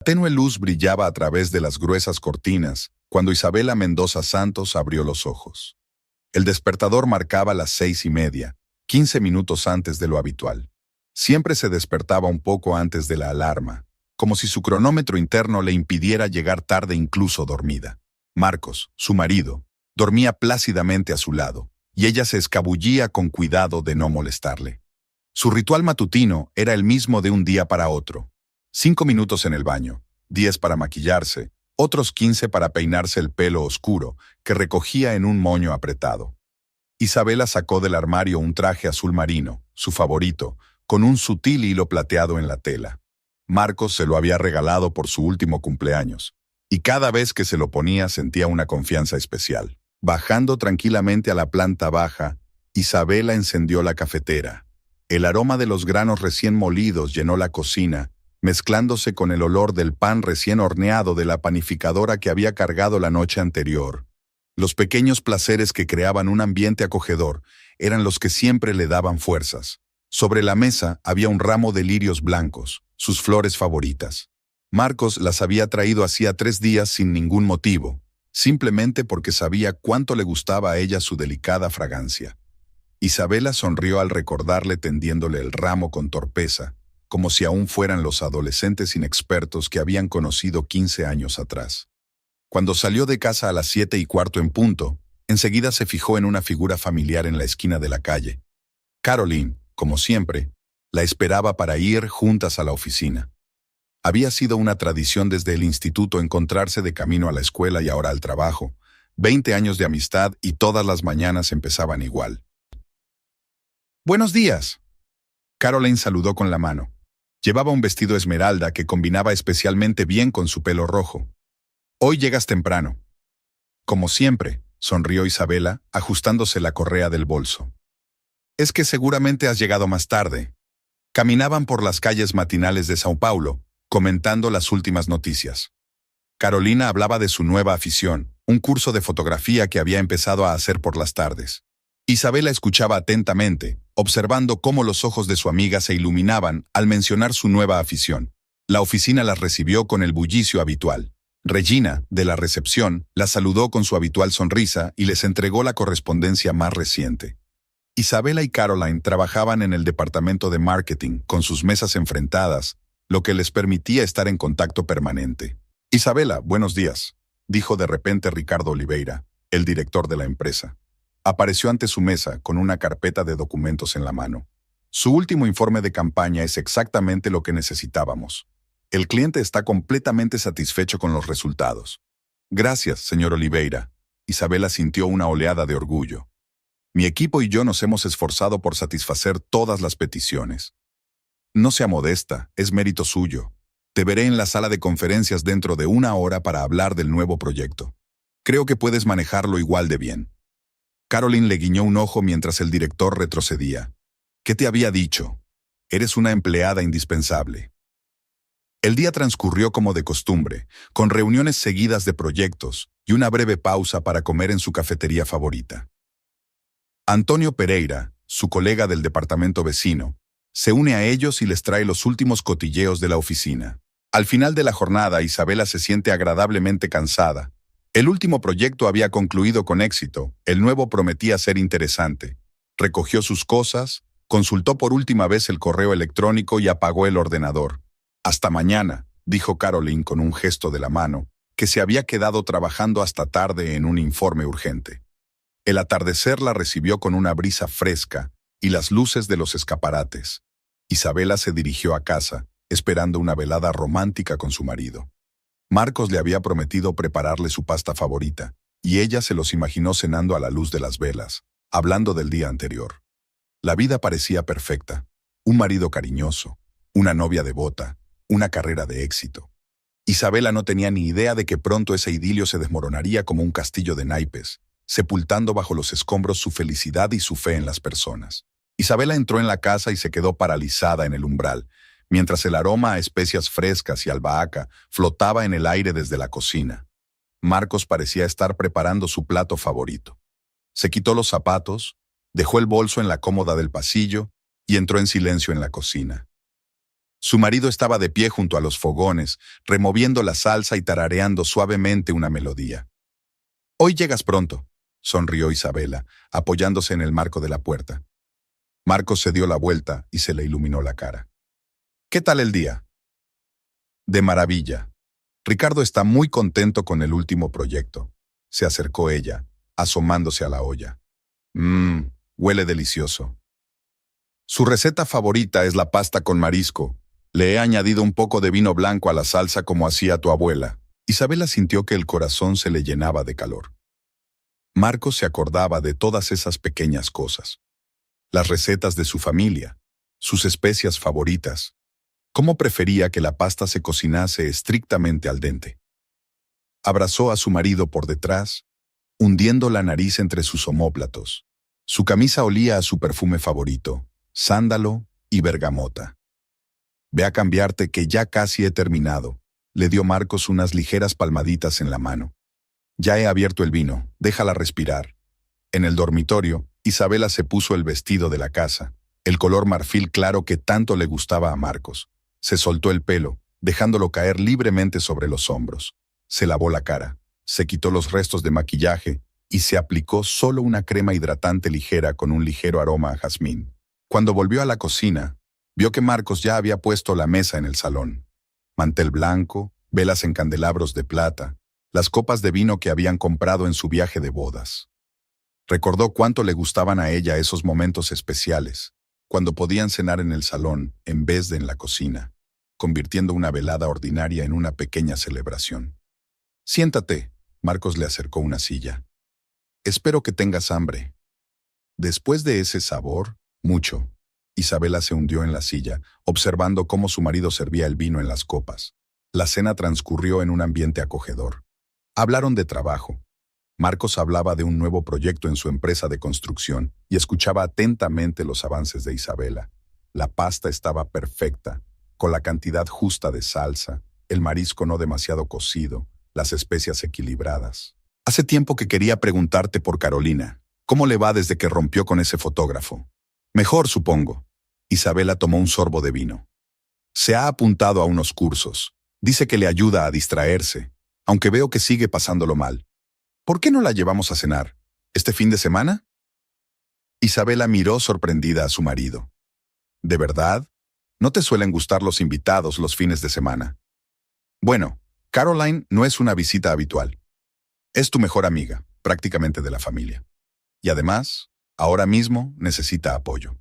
La tenue luz brillaba a través de las gruesas cortinas cuando Isabela Mendoza Santos abrió los ojos. El despertador marcaba las 6:30, 15 minutos antes de lo habitual. Siempre se despertaba un poco antes de la alarma, como si su cronómetro interno le impidiera llegar tarde incluso dormida. Marcos, su marido, dormía plácidamente a su lado, y ella se escabullía con cuidado de no molestarle. Su ritual matutino era el mismo de un día para otro. 5 minutos en el baño, 10 para maquillarse, otros 15 para peinarse el pelo oscuro que recogía en un moño apretado. Isabela sacó del armario un traje azul marino, su favorito, con un sutil hilo plateado en la tela. Marcos se lo había regalado por su último cumpleaños, y cada vez que se lo ponía sentía una confianza especial. Bajando tranquilamente a la planta baja, Isabela encendió la cafetera. El aroma de los granos recién molidos llenó la cocina, mezclándose con el olor del pan recién horneado de la panificadora que había cargado la noche anterior. Los pequeños placeres que creaban un ambiente acogedor eran los que siempre le daban fuerzas. Sobre la mesa había un ramo de lirios blancos, sus flores favoritas. Marcos las había traído hacía 3 días sin ningún motivo, simplemente porque sabía cuánto le gustaba a ella su delicada fragancia. Isabela sonrió al recordarle tendiéndole el ramo con torpeza, como si aún fueran los adolescentes inexpertos que habían conocido 15 años atrás. Cuando salió de casa a las 7:15 en punto, enseguida se fijó en una figura familiar en la esquina de la calle. Caroline, como siempre, la esperaba para ir juntas a la oficina. Había sido una tradición desde el instituto encontrarse de camino a la escuela y ahora al trabajo. 20 años de amistad y todas las mañanas empezaban igual. «Buenos días». Caroline saludó con la mano. Llevaba un vestido esmeralda que combinaba especialmente bien con su pelo rojo. «Hoy llegas temprano». «Como siempre», sonrió Isabela, ajustándose la correa del bolso. «Es que seguramente has llegado más tarde». Caminaban por las calles matinales de São Paulo, comentando las últimas noticias. Carolina hablaba de su nueva afición, un curso de fotografía que había empezado a hacer por las tardes. Isabela escuchaba atentamente, observando cómo los ojos de su amiga se iluminaban al mencionar su nueva afición. La oficina las recibió con el bullicio habitual. Regina, de la recepción, las saludó con su habitual sonrisa y les entregó la correspondencia más reciente. Isabela y Caroline trabajaban en el departamento de marketing, con sus mesas enfrentadas, lo que les permitía estar en contacto permanente. «Isabela, buenos días», dijo de repente Ricardo Oliveira, el director de la empresa. Apareció ante su mesa con una carpeta de documentos en la mano. «Su último informe de campaña es exactamente lo que necesitábamos. El cliente está completamente satisfecho con los resultados». «Gracias, señor Oliveira». Isabela sintió una oleada de orgullo. «Mi equipo y yo nos hemos esforzado por satisfacer todas las peticiones». «No sea modesta, es mérito suyo. Te veré en la sala de conferencias dentro de 1 hora para hablar del nuevo proyecto. Creo que puedes manejarlo igual de bien». Caroline le guiñó un ojo mientras el director retrocedía. «¿Qué te había dicho? Eres una empleada indispensable». El día transcurrió como de costumbre, con reuniones seguidas de proyectos y una breve pausa para comer en su cafetería favorita. Antonio Pereira, su colega del departamento vecino, se une a ellos y les trae los últimos cotilleos de la oficina. Al final de la jornada, Isabela se siente agradablemente cansada. El último proyecto había concluido con éxito, el nuevo prometía ser interesante. Recogió sus cosas, consultó por última vez el correo electrónico y apagó el ordenador. «Hasta mañana», dijo Caroline con un gesto de la mano, que se había quedado trabajando hasta tarde en un informe urgente. El atardecer la recibió con una brisa fresca y las luces de los escaparates. Isabela se dirigió a casa, esperando una velada romántica con su marido. Marcos le había prometido prepararle su pasta favorita, y ella se los imaginó cenando a la luz de las velas, hablando del día anterior. La vida parecía perfecta. Un marido cariñoso, una novia devota, una carrera de éxito. Isabela no tenía ni idea de que pronto ese idilio se desmoronaría como un castillo de naipes, sepultando bajo los escombros su felicidad y su fe en las personas. Isabela entró en la casa y se quedó paralizada en el umbral, mientras el aroma a especias frescas y albahaca flotaba en el aire desde la cocina. Marcos parecía estar preparando su plato favorito. Se quitó los zapatos, dejó el bolso en la cómoda del pasillo y entró en silencio en la cocina. Su marido estaba de pie junto a los fogones, removiendo la salsa y tarareando suavemente una melodía. «Hoy llegas pronto», sonrió Isabela, apoyándose en el marco de la puerta. Marcos se dio la vuelta y se le iluminó la cara. «¿Qué tal el día?» «De maravilla. Ricardo está muy contento con el último proyecto». Se acercó ella, asomándose a la olla. Huele delicioso. Su receta favorita es la pasta con marisco. Le he añadido un poco de vino blanco a la salsa como hacía tu abuela. Isabela sintió que el corazón se le llenaba de calor. Marcos se acordaba de todas esas pequeñas cosas. Las recetas de su familia, sus especias favoritas. Cómo prefería que la pasta se cocinase estrictamente al dente. Abrazó a su marido por detrás, hundiendo la nariz entre sus omóplatos. Su camisa olía a su perfume favorito, sándalo y bergamota. «Ve a cambiarte que ya casi he terminado», le dio Marcos unas ligeras palmaditas en la mano. «Ya he abierto el vino, déjala respirar». En el dormitorio, Isabela se puso el vestido de la casa, el color marfil claro que tanto le gustaba a Marcos. Se soltó el pelo, dejándolo caer libremente sobre los hombros. Se lavó la cara, se quitó los restos de maquillaje y se aplicó solo una crema hidratante ligera con un ligero aroma a jazmín. Cuando volvió a la cocina, vio que Marcos ya había puesto la mesa en el salón. Mantel blanco, velas en candelabros de plata, las copas de vino que habían comprado en su viaje de bodas. Recordó cuánto le gustaban a ella esos momentos especiales, cuando podían cenar en el salón en vez de en la cocina, convirtiendo una velada ordinaria en una pequeña celebración. «Siéntate», Marcos le acercó una silla. «Espero que tengas hambre». Después de ese sabor, mucho. Isabela se hundió en la silla, observando cómo su marido servía el vino en las copas. La cena transcurrió en un ambiente acogedor. Hablaron de trabajo. Marcos hablaba de un nuevo proyecto en su empresa de construcción y escuchaba atentamente los avances de Isabela. La pasta estaba perfecta, con la cantidad justa de salsa, el marisco no demasiado cocido, las especias equilibradas. «Hace tiempo que quería preguntarte por Carolina. ¿Cómo le va desde que rompió con ese fotógrafo?» «Mejor, supongo». Isabela tomó un sorbo de vino. «Se ha apuntado a unos cursos. Dice que le ayuda a distraerse, aunque veo que sigue pasándolo mal. ¿Por qué no la llevamos a cenar? ¿Este fin de semana?» Isabela miró sorprendida a su marido. «¿De verdad? ¿No te suelen gustar los invitados los fines de semana?» «Bueno, Caroline no es una visita habitual. Es tu mejor amiga, prácticamente de la familia. Y además, ahora mismo necesita apoyo».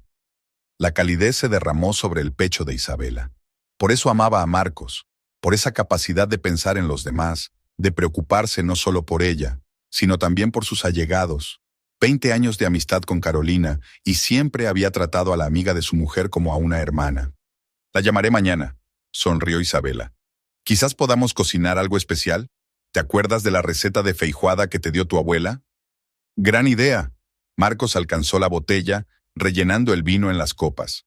La calidez se derramó sobre el pecho de Isabela. Por eso amaba a Marcos, por esa capacidad de pensar en los demás, de preocuparse no solo por ella, sino también por sus allegados. 20 años de amistad con Carolina y siempre había tratado a la amiga de su mujer como a una hermana. «La llamaré mañana», sonrió Isabela. «Quizás podamos cocinar algo especial. ¿Te acuerdas de la receta de feijoada que te dio tu abuela?» «Gran idea». Marcos alcanzó la botella, rellenando el vino en las copas.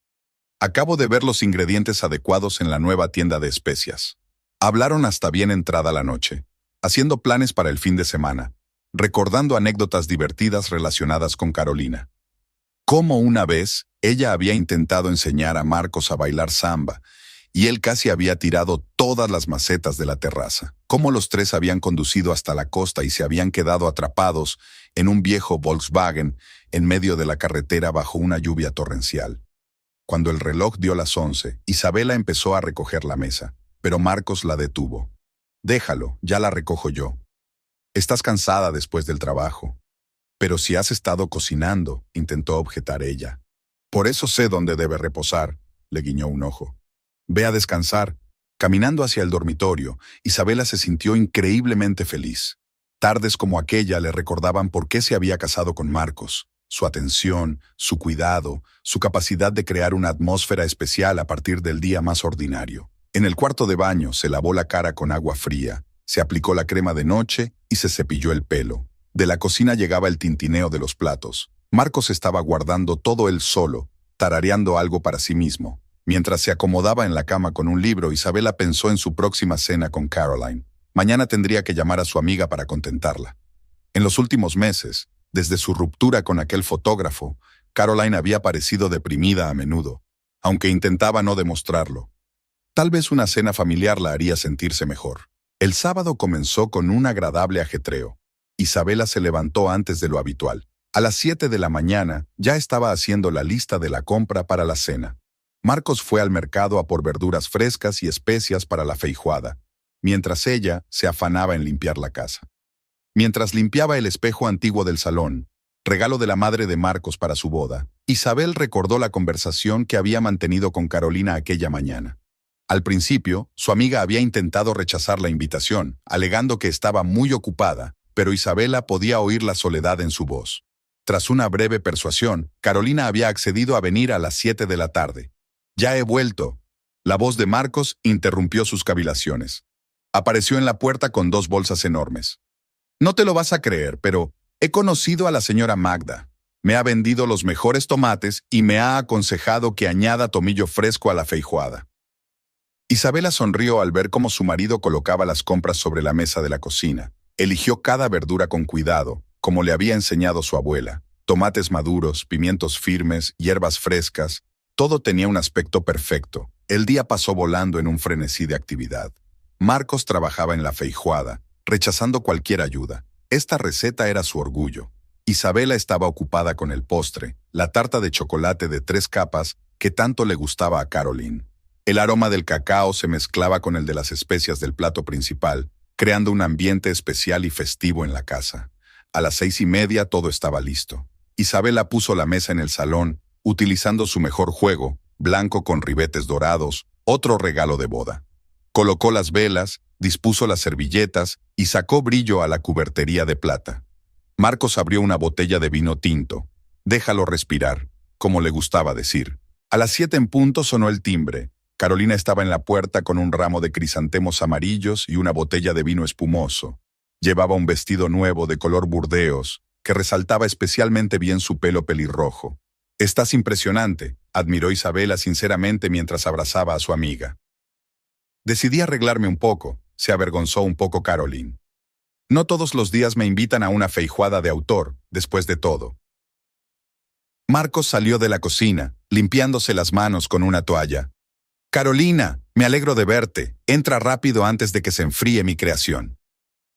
«Acabo de ver los ingredientes adecuados en la nueva tienda de especias». Hablaron hasta bien entrada la noche, haciendo planes para el fin de semana, recordando anécdotas divertidas relacionadas con Carolina. Cómo una vez ella había intentado enseñar a Marcos a bailar samba, y él casi había tirado todas las macetas de la terraza. Cómo los tres habían conducido hasta la costa y se habían quedado atrapados en un viejo Volkswagen en medio de la carretera bajo una lluvia torrencial. Cuando el reloj dio las 11, Isabela empezó a recoger la mesa, pero Marcos la detuvo. «Déjalo, ya la recojo yo. Estás cansada después del trabajo». «Pero si has estado cocinando», intentó objetar ella. «Por eso sé dónde debe reposar», le guiñó un ojo. «Ve a descansar». Caminando hacia el dormitorio, Isabela se sintió increíblemente feliz. Tardes como aquella le recordaban por qué se había casado con Marcos. Su atención, su cuidado, su capacidad de crear una atmósfera especial a partir del día más ordinario. En el cuarto de baño se lavó la cara con agua fría, se aplicó la crema de noche y se cepilló el pelo. De la cocina llegaba el tintineo de los platos. Marcos estaba guardando todo él solo, tarareando algo para sí mismo. Mientras se acomodaba en la cama con un libro, Isabela pensó en su próxima cena con Caroline. Mañana tendría que llamar a su amiga para contentarla. En los últimos meses, desde su ruptura con aquel fotógrafo, Caroline había parecido deprimida a menudo, aunque intentaba no demostrarlo. Tal vez una cena familiar la haría sentirse mejor. El sábado comenzó con un agradable ajetreo. Isabela se levantó antes de lo habitual. A las 7 de la mañana ya estaba haciendo la lista de la compra para la cena. Marcos fue al mercado a por verduras frescas y especias para la feijoada, mientras ella se afanaba en limpiar la casa. Mientras limpiaba el espejo antiguo del salón, regalo de la madre de Marcos para su boda, Isabel recordó la conversación que había mantenido con Carolina aquella mañana. Al principio, su amiga había intentado rechazar la invitación, alegando que estaba muy ocupada, pero Isabela podía oír la soledad en su voz. Tras una breve persuasión, Carolina había accedido a venir a las 7 de la tarde. «Ya he vuelto». La voz de Marcos interrumpió sus cavilaciones. Apareció en la puerta con 2 bolsas enormes. «No te lo vas a creer, pero he conocido a la señora Magda. Me ha vendido los mejores tomates y me ha aconsejado que añada tomillo fresco a la feijoada». Isabela sonrió al ver cómo su marido colocaba las compras sobre la mesa de la cocina. Eligió cada verdura con cuidado, como le había enseñado su abuela. Tomates maduros, pimientos firmes, hierbas frescas. Todo tenía un aspecto perfecto. El día pasó volando en un frenesí de actividad. Marcos trabajaba en la feijoada, rechazando cualquier ayuda. Esta receta era su orgullo. Isabela estaba ocupada con el postre, la tarta de chocolate de 3 capas que tanto le gustaba a Caroline. El aroma del cacao se mezclaba con el de las especias del plato principal, creando un ambiente especial y festivo en la casa. A las 6:30 todo estaba listo. Isabela puso la mesa en el salón, utilizando su mejor juego, blanco con ribetes dorados, otro regalo de boda. Colocó las velas, dispuso las servilletas y sacó brillo a la cubertería de plata. Marcos abrió una botella de vino tinto. «Déjalo respirar», como le gustaba decir. A las 7 en punto sonó el timbre. Carolina estaba en la puerta con un ramo de crisantemos amarillos y una botella de vino espumoso. Llevaba un vestido nuevo de color burdeos, que resaltaba especialmente bien su pelo pelirrojo. «Estás impresionante», admiró Isabela sinceramente mientras abrazaba a su amiga. «Decidí arreglarme un poco», se avergonzó un poco Caroline. «No todos los días me invitan a una feijoada de autor, después de todo». Marcos salió de la cocina, limpiándose las manos con una toalla. «Carolina, me alegro de verte. Entra rápido antes de que se enfríe mi creación».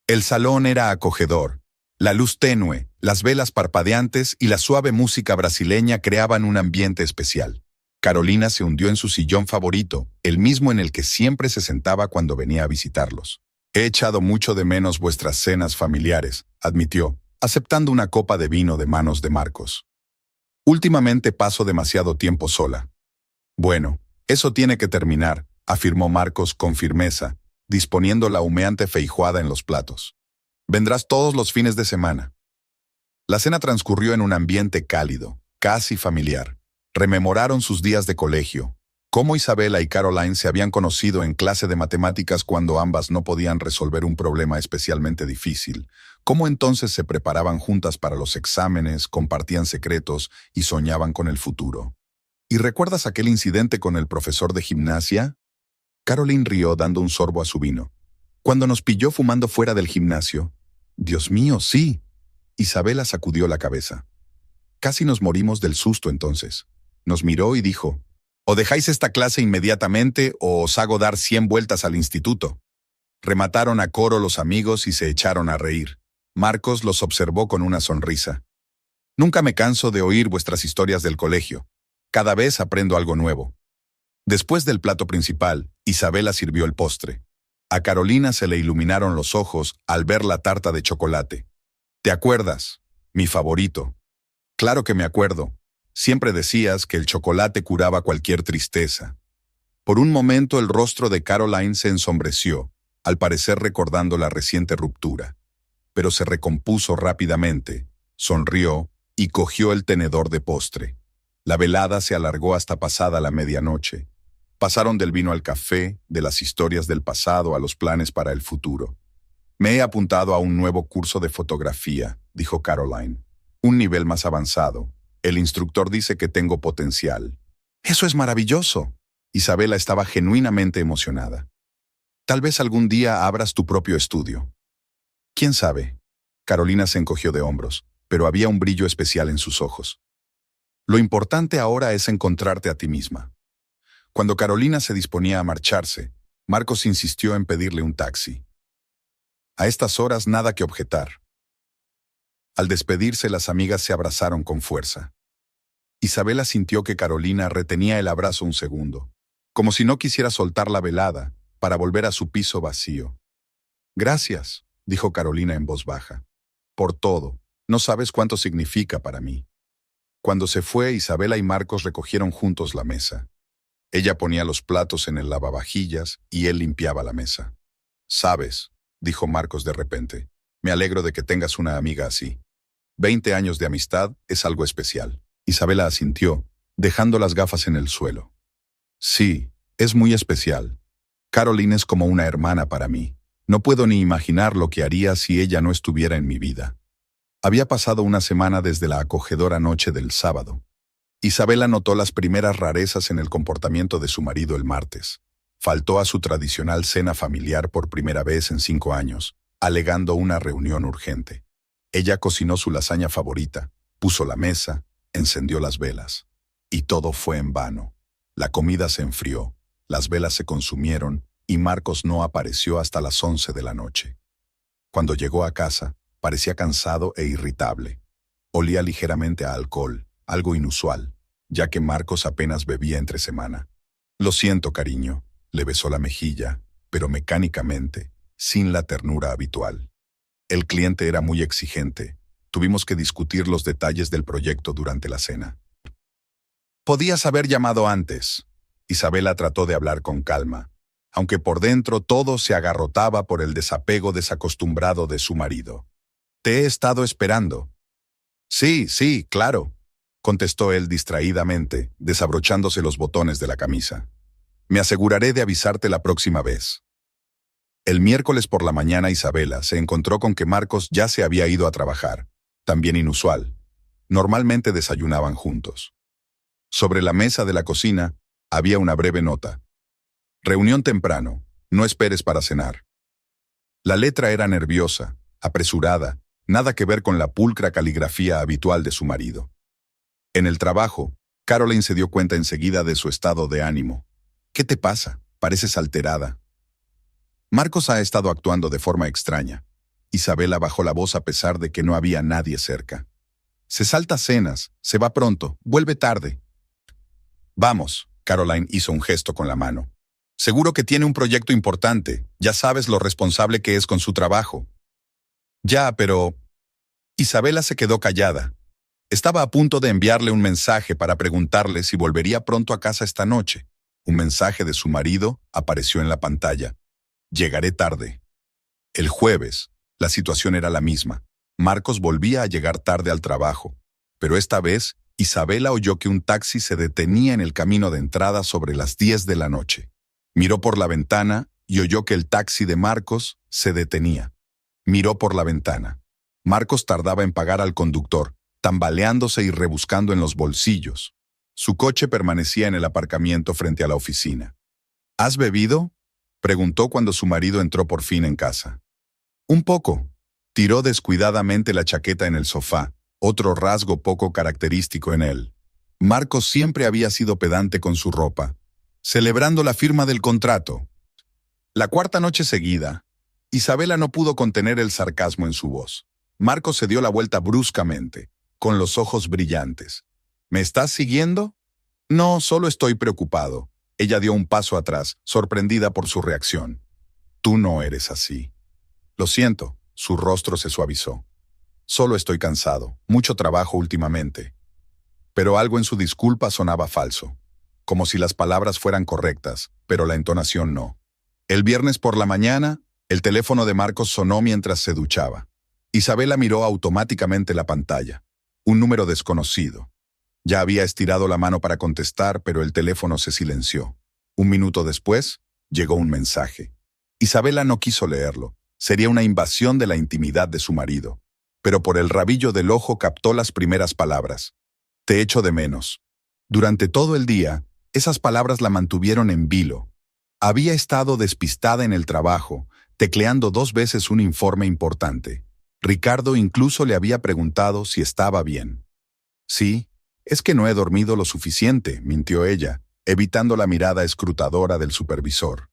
El salón era acogedor. La luz tenue, las velas parpadeantes y la suave música brasileña creaban un ambiente especial. Carolina se hundió en su sillón favorito, el mismo en el que siempre se sentaba cuando venía a visitarlos. «He echado mucho de menos vuestras cenas familiares», admitió, aceptando una copa de vino de manos de Marcos. «Últimamente paso demasiado tiempo sola». «Bueno, eso tiene que terminar», afirmó Marcos con firmeza, disponiendo la humeante feijoada en los platos. «Vendrás todos los fines de semana». La cena transcurrió en un ambiente cálido, casi familiar. Rememoraron sus días de colegio, cómo Isabela y Caroline se habían conocido en clase de matemáticas cuando ambas no podían resolver un problema especialmente difícil, cómo entonces se preparaban juntas para los exámenes, compartían secretos y soñaban con el futuro. «¿Y recuerdas aquel incidente con el profesor de gimnasia?» Caroline rió dando un sorbo a su vino. «Cuando nos pilló fumando fuera del gimnasio». «Dios mío, sí». Isabela sacudió la cabeza. «Casi nos morimos del susto entonces». Nos miró y dijo: «O dejáis esta clase inmediatamente o os hago dar 100 vueltas al instituto». Remataron a coro los amigos y se echaron a reír. Marcos los observó con una sonrisa. «Nunca me canso de oír vuestras historias del colegio. Cada vez aprendo algo nuevo». Después del plato principal, Isabela sirvió el postre. A Carolina se le iluminaron los ojos al ver la tarta de chocolate. «¿Te acuerdas? Mi favorito». «Claro que me acuerdo. Siempre decías que el chocolate curaba cualquier tristeza». Por un momento el rostro de Caroline se ensombreció, al parecer recordando la reciente ruptura. Pero se recompuso rápidamente, sonrió y cogió el tenedor de postre. La velada se alargó hasta pasada la medianoche. Pasaron del vino al café, de las historias del pasado a los planes para el futuro. «Me he apuntado a un nuevo curso de fotografía», dijo Caroline. «Un nivel más avanzado. El instructor dice que tengo potencial». «Eso es maravilloso». Isabela estaba genuinamente emocionada. «Tal vez algún día abras tu propio estudio». «¿Quién sabe?». Carolina se encogió de hombros, pero había un brillo especial en sus ojos. «Lo importante ahora es encontrarte a ti misma». Cuando Carolina se disponía a marcharse, Marcos insistió en pedirle un taxi. A estas horas nada que objetar. Al despedirse, las amigas se abrazaron con fuerza. Isabela sintió que Carolina retenía el abrazo un segundo, como si no quisiera soltar la velada para volver a su piso vacío. «Gracias», dijo Carolina en voz baja, «por todo. No sabes cuánto significa para mí». Cuando se fue, Isabela y Marcos recogieron juntos la mesa. Ella ponía los platos en el lavavajillas y él limpiaba la mesa. «Sabes», dijo Marcos de repente, «me alegro de que tengas una amiga así. 20 años de amistad es algo especial». Isabela asintió, dejando las gafas en el suelo. «Sí, es muy especial. Caroline es como una hermana para mí. No puedo ni imaginar lo que haría si ella no estuviera en mi vida». Había pasado una semana desde la acogedora noche del sábado. Isabela notó las primeras rarezas en el comportamiento de su marido el martes. Faltó a su tradicional cena familiar por primera vez en 5 años, alegando una reunión urgente. Ella cocinó su lasaña favorita, puso la mesa, encendió las velas. Y todo fue en vano. La comida se enfrió, las velas se consumieron y Marcos no apareció hasta las 11 de la noche. Cuando llegó a casa, parecía cansado e irritable. Olía ligeramente a alcohol, algo inusual, ya que Marcos apenas bebía entre semana. «Lo siento, cariño», le besó la mejilla, pero mecánicamente, sin la ternura habitual. El cliente era muy exigente. Tuvimos que discutir los detalles del proyecto durante la cena. «Podías haber llamado antes». Isabela trató de hablar con calma, aunque por dentro todo se agarrotaba por el desapego desacostumbrado de su marido. «Te he estado esperando». Sí, claro», contestó él distraídamente, desabrochándose los botones de la camisa. «Me aseguraré de avisarte la próxima vez». El miércoles por la mañana Isabela se encontró con que Marcos ya se había ido a trabajar, también inusual. Normalmente desayunaban juntos. Sobre la mesa de la cocina había una breve nota. «Reunión temprano, no esperes para cenar». La letra era nerviosa, apresurada, nada que ver con la pulcra caligrafía habitual de su marido. En el trabajo, Caroline se dio cuenta enseguida de su estado de ánimo. «¿Qué te pasa? Pareces alterada». Marcos ha estado actuando de forma extraña. Isabela bajó la voz a pesar de que no había nadie cerca. «Se salta cenas, se va pronto, vuelve tarde». «Vamos», Caroline hizo un gesto con la mano. «Seguro que tiene un proyecto importante, ya sabes lo responsable que es con su trabajo». «Ya, pero...» Isabela se quedó callada. Estaba a punto de enviarle un mensaje para preguntarle si volvería pronto a casa esta noche. Un mensaje de su marido apareció en la pantalla. «Llegaré tarde». El jueves, la situación era la misma. Marcos volvía a llegar tarde al trabajo, pero esta vez Isabela oyó que un taxi se detenía en el camino de entrada sobre las 10 de la noche. Miró por la ventana y oyó que el taxi de Marcos se detenía. Miró por la ventana. Marcos tardaba en pagar al conductor, tambaleándose y rebuscando en los bolsillos. Su coche permanecía en el aparcamiento frente a la oficina. «¿Has bebido?», preguntó cuando su marido entró por fin en casa. «Un poco». Tiró descuidadamente la chaqueta en el sofá, otro rasgo poco característico en él. Marcos siempre había sido pedante con su ropa, celebrando la firma del contrato. La cuarta noche seguida, Isabela no pudo contener el sarcasmo en su voz. Marcos se dio la vuelta bruscamente, con los ojos brillantes. «¿Me estás siguiendo?» «No, solo estoy preocupado». Ella dio un paso atrás, sorprendida por su reacción. «Tú no eres así». «Lo siento», su rostro se suavizó. «Solo estoy cansado, mucho trabajo últimamente». Pero algo en su disculpa sonaba falso, como si las palabras fueran correctas, pero la entonación no. El viernes por la mañana, el teléfono de Marcos sonó mientras se duchaba. Isabela miró automáticamente la pantalla. Un número desconocido. Ya había estirado la mano para contestar, pero el teléfono se silenció. Un minuto después, llegó un mensaje. Isabela no quiso leerlo. Sería una invasión de la intimidad de su marido. Pero por el rabillo del ojo captó las primeras palabras. «Te echo de menos». Durante todo el día, esas palabras la mantuvieron en vilo. Había estado despistada en el trabajo, tecleando 2 veces un informe importante. Ricardo incluso le había preguntado si estaba bien. «Sí, es que no he dormido lo suficiente», mintió ella, evitando la mirada escrutadora del supervisor.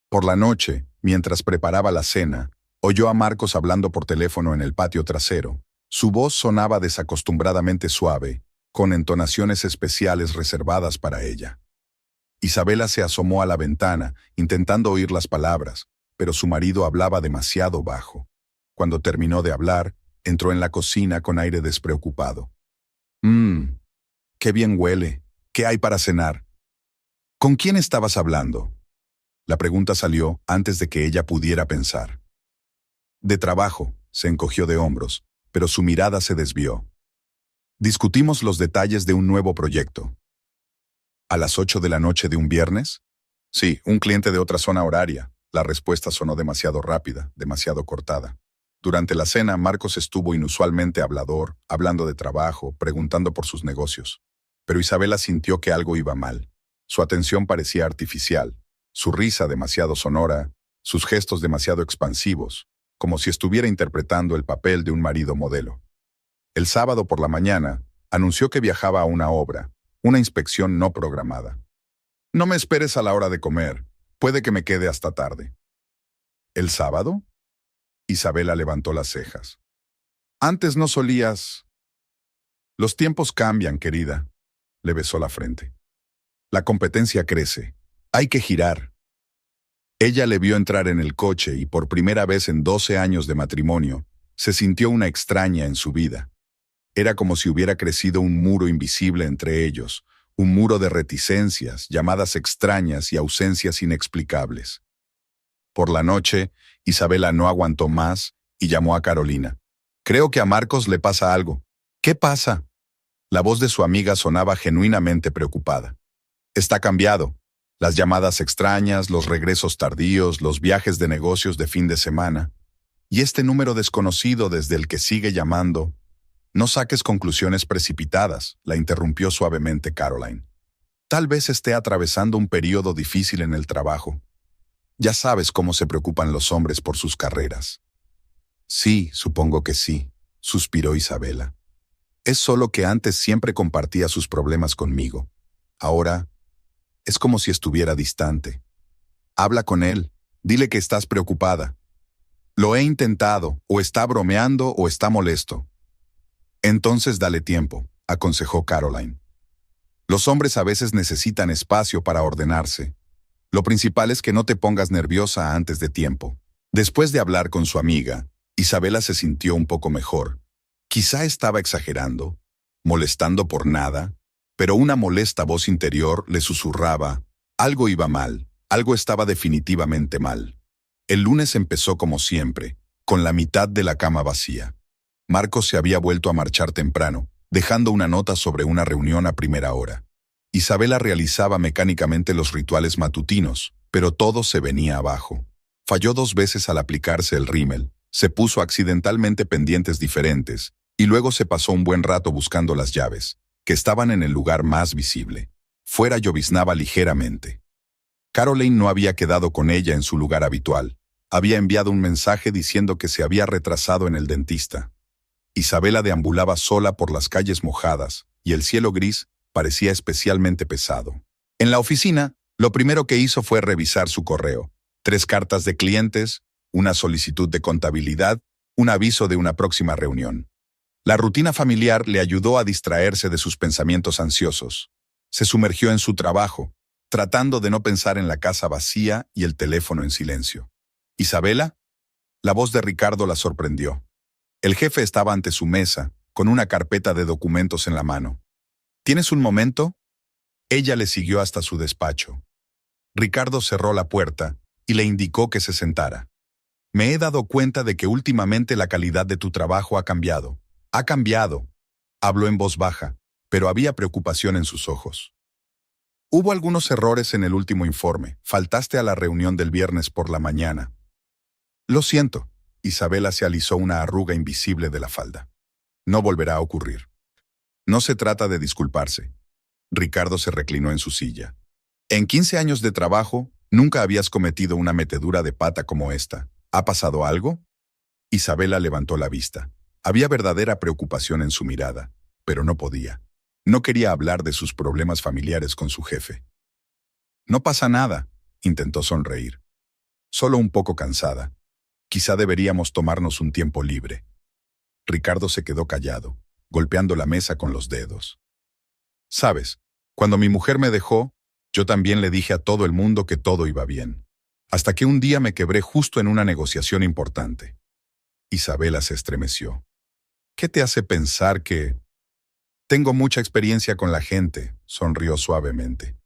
Por la noche, mientras preparaba la cena, oyó a Marcos hablando por teléfono en el patio trasero. Su voz sonaba desacostumbradamente suave, con entonaciones especiales reservadas para ella. Isabela se asomó a la ventana, intentando oír las palabras, pero su marido hablaba demasiado bajo. Cuando terminó de hablar, entró en la cocina con aire despreocupado. Qué bien huele. ¿Qué hay para cenar? ¿Con quién estabas hablando? La pregunta salió antes de que ella pudiera pensar. De trabajo, se encogió de hombros, pero su mirada se desvió. Discutimos los detalles de un nuevo proyecto. ¿A las 8 de la noche de un viernes? Sí, un cliente de otra zona horaria. La respuesta sonó demasiado rápida, demasiado cortada. Durante la cena, Marcos estuvo inusualmente hablador, hablando de trabajo, preguntando por sus negocios. Pero Isabela sintió que algo iba mal. Su atención parecía artificial, su risa demasiado sonora, sus gestos demasiado expansivos, como si estuviera interpretando el papel de un marido modelo. El sábado por la mañana, anunció que viajaba a una obra, una inspección no programada. No me esperes a la hora de comer, puede que me quede hasta tarde. ¿El sábado? Isabela levantó las cejas. Antes no solías... Los tiempos cambian, querida. Le besó la frente. La competencia crece. Hay que girar. Ella le vio entrar en el coche y por primera vez en 12 años de matrimonio, se sintió una extraña en su vida. Era como si hubiera crecido un muro invisible entre ellos, un muro de reticencias, llamadas extrañas y ausencias inexplicables. Por la noche, Isabela no aguantó más y llamó a Carolina. Creo que a Marcos le pasa algo. ¿Qué pasa? La voz de su amiga sonaba genuinamente preocupada. Está cambiado. Las llamadas extrañas, los regresos tardíos, los viajes de negocios de fin de semana. Y este número desconocido desde el que sigue llamando. No saques conclusiones precipitadas, la interrumpió suavemente Caroline. Tal vez esté atravesando un periodo difícil en el trabajo. Ya sabes cómo se preocupan los hombres por sus carreras. Sí, supongo que sí, suspiró Isabela. Es solo que antes siempre compartía sus problemas conmigo. Ahora, es como si estuviera distante. Habla con él, dile que estás preocupada. Lo he intentado, o está bromeando o está molesto. Entonces dale tiempo, aconsejó Caroline. Los hombres a veces necesitan espacio para ordenarse. Lo principal es que no te pongas nerviosa antes de tiempo. Después de hablar con su amiga, Isabela se sintió un poco mejor. Quizá estaba exagerando, molestando por nada, pero una molesta voz interior le susurraba, algo iba mal, algo estaba definitivamente mal. El lunes empezó como siempre, con la mitad de la cama vacía. Marcos se había vuelto a marchar temprano, dejando una nota sobre una reunión a primera hora. Isabela realizaba mecánicamente los rituales matutinos, pero todo se venía abajo. Falló 2 veces al aplicarse el rímel, se puso accidentalmente pendientes diferentes, y luego se pasó un buen rato buscando las llaves, que estaban en el lugar más visible. Fuera lloviznaba ligeramente. Caroline no había quedado con ella en su lugar habitual. Había enviado un mensaje diciendo que se había retrasado en el dentista. Isabela deambulaba sola por las calles mojadas, y el cielo gris parecía especialmente pesado. En la oficina, lo primero que hizo fue revisar su correo. 3 cartas de clientes, una solicitud de contabilidad, un aviso de una próxima reunión. La rutina familiar le ayudó a distraerse de sus pensamientos ansiosos. Se sumergió en su trabajo, tratando de no pensar en la casa vacía y el teléfono en silencio. ¿Isabela? La voz de Ricardo la sorprendió. El jefe estaba ante su mesa, con una carpeta de documentos en la mano. ¿Tienes un momento? Ella le siguió hasta su despacho. Ricardo cerró la puerta y le indicó que se sentara. Me he dado cuenta de que últimamente la calidad de tu trabajo ha cambiado. Ha cambiado. Habló en voz baja, pero había preocupación en sus ojos. Hubo algunos errores en el último informe. Faltaste a la reunión del viernes por la mañana. Lo siento. Isabela se alisó una arruga invisible de la falda. No volverá a ocurrir. No se trata de disculparse. Ricardo se reclinó en su silla. En 15 años de trabajo, nunca habías cometido una metedura de pata como esta. ¿Ha pasado algo? Isabela levantó la vista. Había verdadera preocupación en su mirada, pero no podía. No quería hablar de sus problemas familiares con su jefe. No pasa nada, intentó sonreír. Solo un poco cansada. Quizá deberíamos tomarnos un tiempo libre. Ricardo se quedó callado, golpeando la mesa con los dedos. Sabes, cuando mi mujer me dejó, yo también le dije a todo el mundo que todo iba bien. Hasta que un día me quebré justo en una negociación importante. Isabela se estremeció. ¿Qué te hace pensar que...? Tengo mucha experiencia con la gente, sonrió suavemente.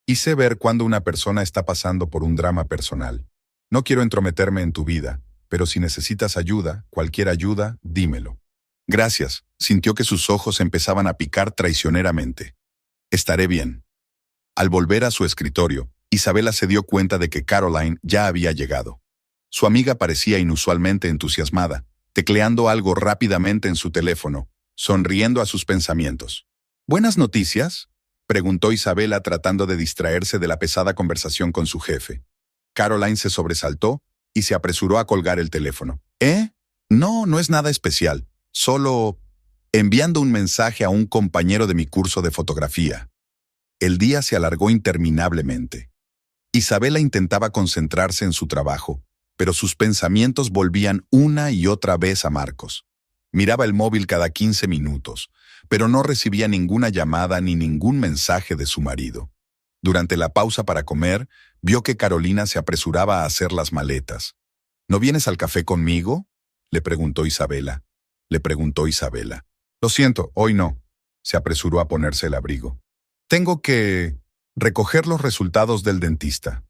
Y sé ver cuando una persona está pasando por un drama personal. No quiero entrometerme en tu vida, pero si necesitas ayuda, cualquier ayuda, dímelo. Gracias, sintió que sus ojos empezaban a picar traicioneramente. Estaré bien. Al volver a su escritorio, Isabela se dio cuenta de que Caroline ya había llegado. Su amiga parecía inusualmente entusiasmada, tecleando algo rápidamente en su teléfono, sonriendo a sus pensamientos. ¿Buenas noticias?, preguntó Isabela tratando de distraerse de la pesada conversación con su jefe. Caroline se sobresaltó y se apresuró a colgar el teléfono. No, no es nada especial. Solo enviando un mensaje a un compañero de mi curso de fotografía. El día se alargó interminablemente. Isabela intentaba concentrarse en su trabajo, pero sus pensamientos volvían una y otra vez a Marcos. Miraba el móvil cada 15 minutos, pero no recibía ninguna llamada ni ningún mensaje de su marido. Durante la pausa para comer, vio que Carolina se apresuraba a hacer las maletas. ¿No vienes al café conmigo?, le preguntó Isabela. Lo siento, hoy no. Se apresuró a ponerse el abrigo. Tengo que recoger los resultados del dentista.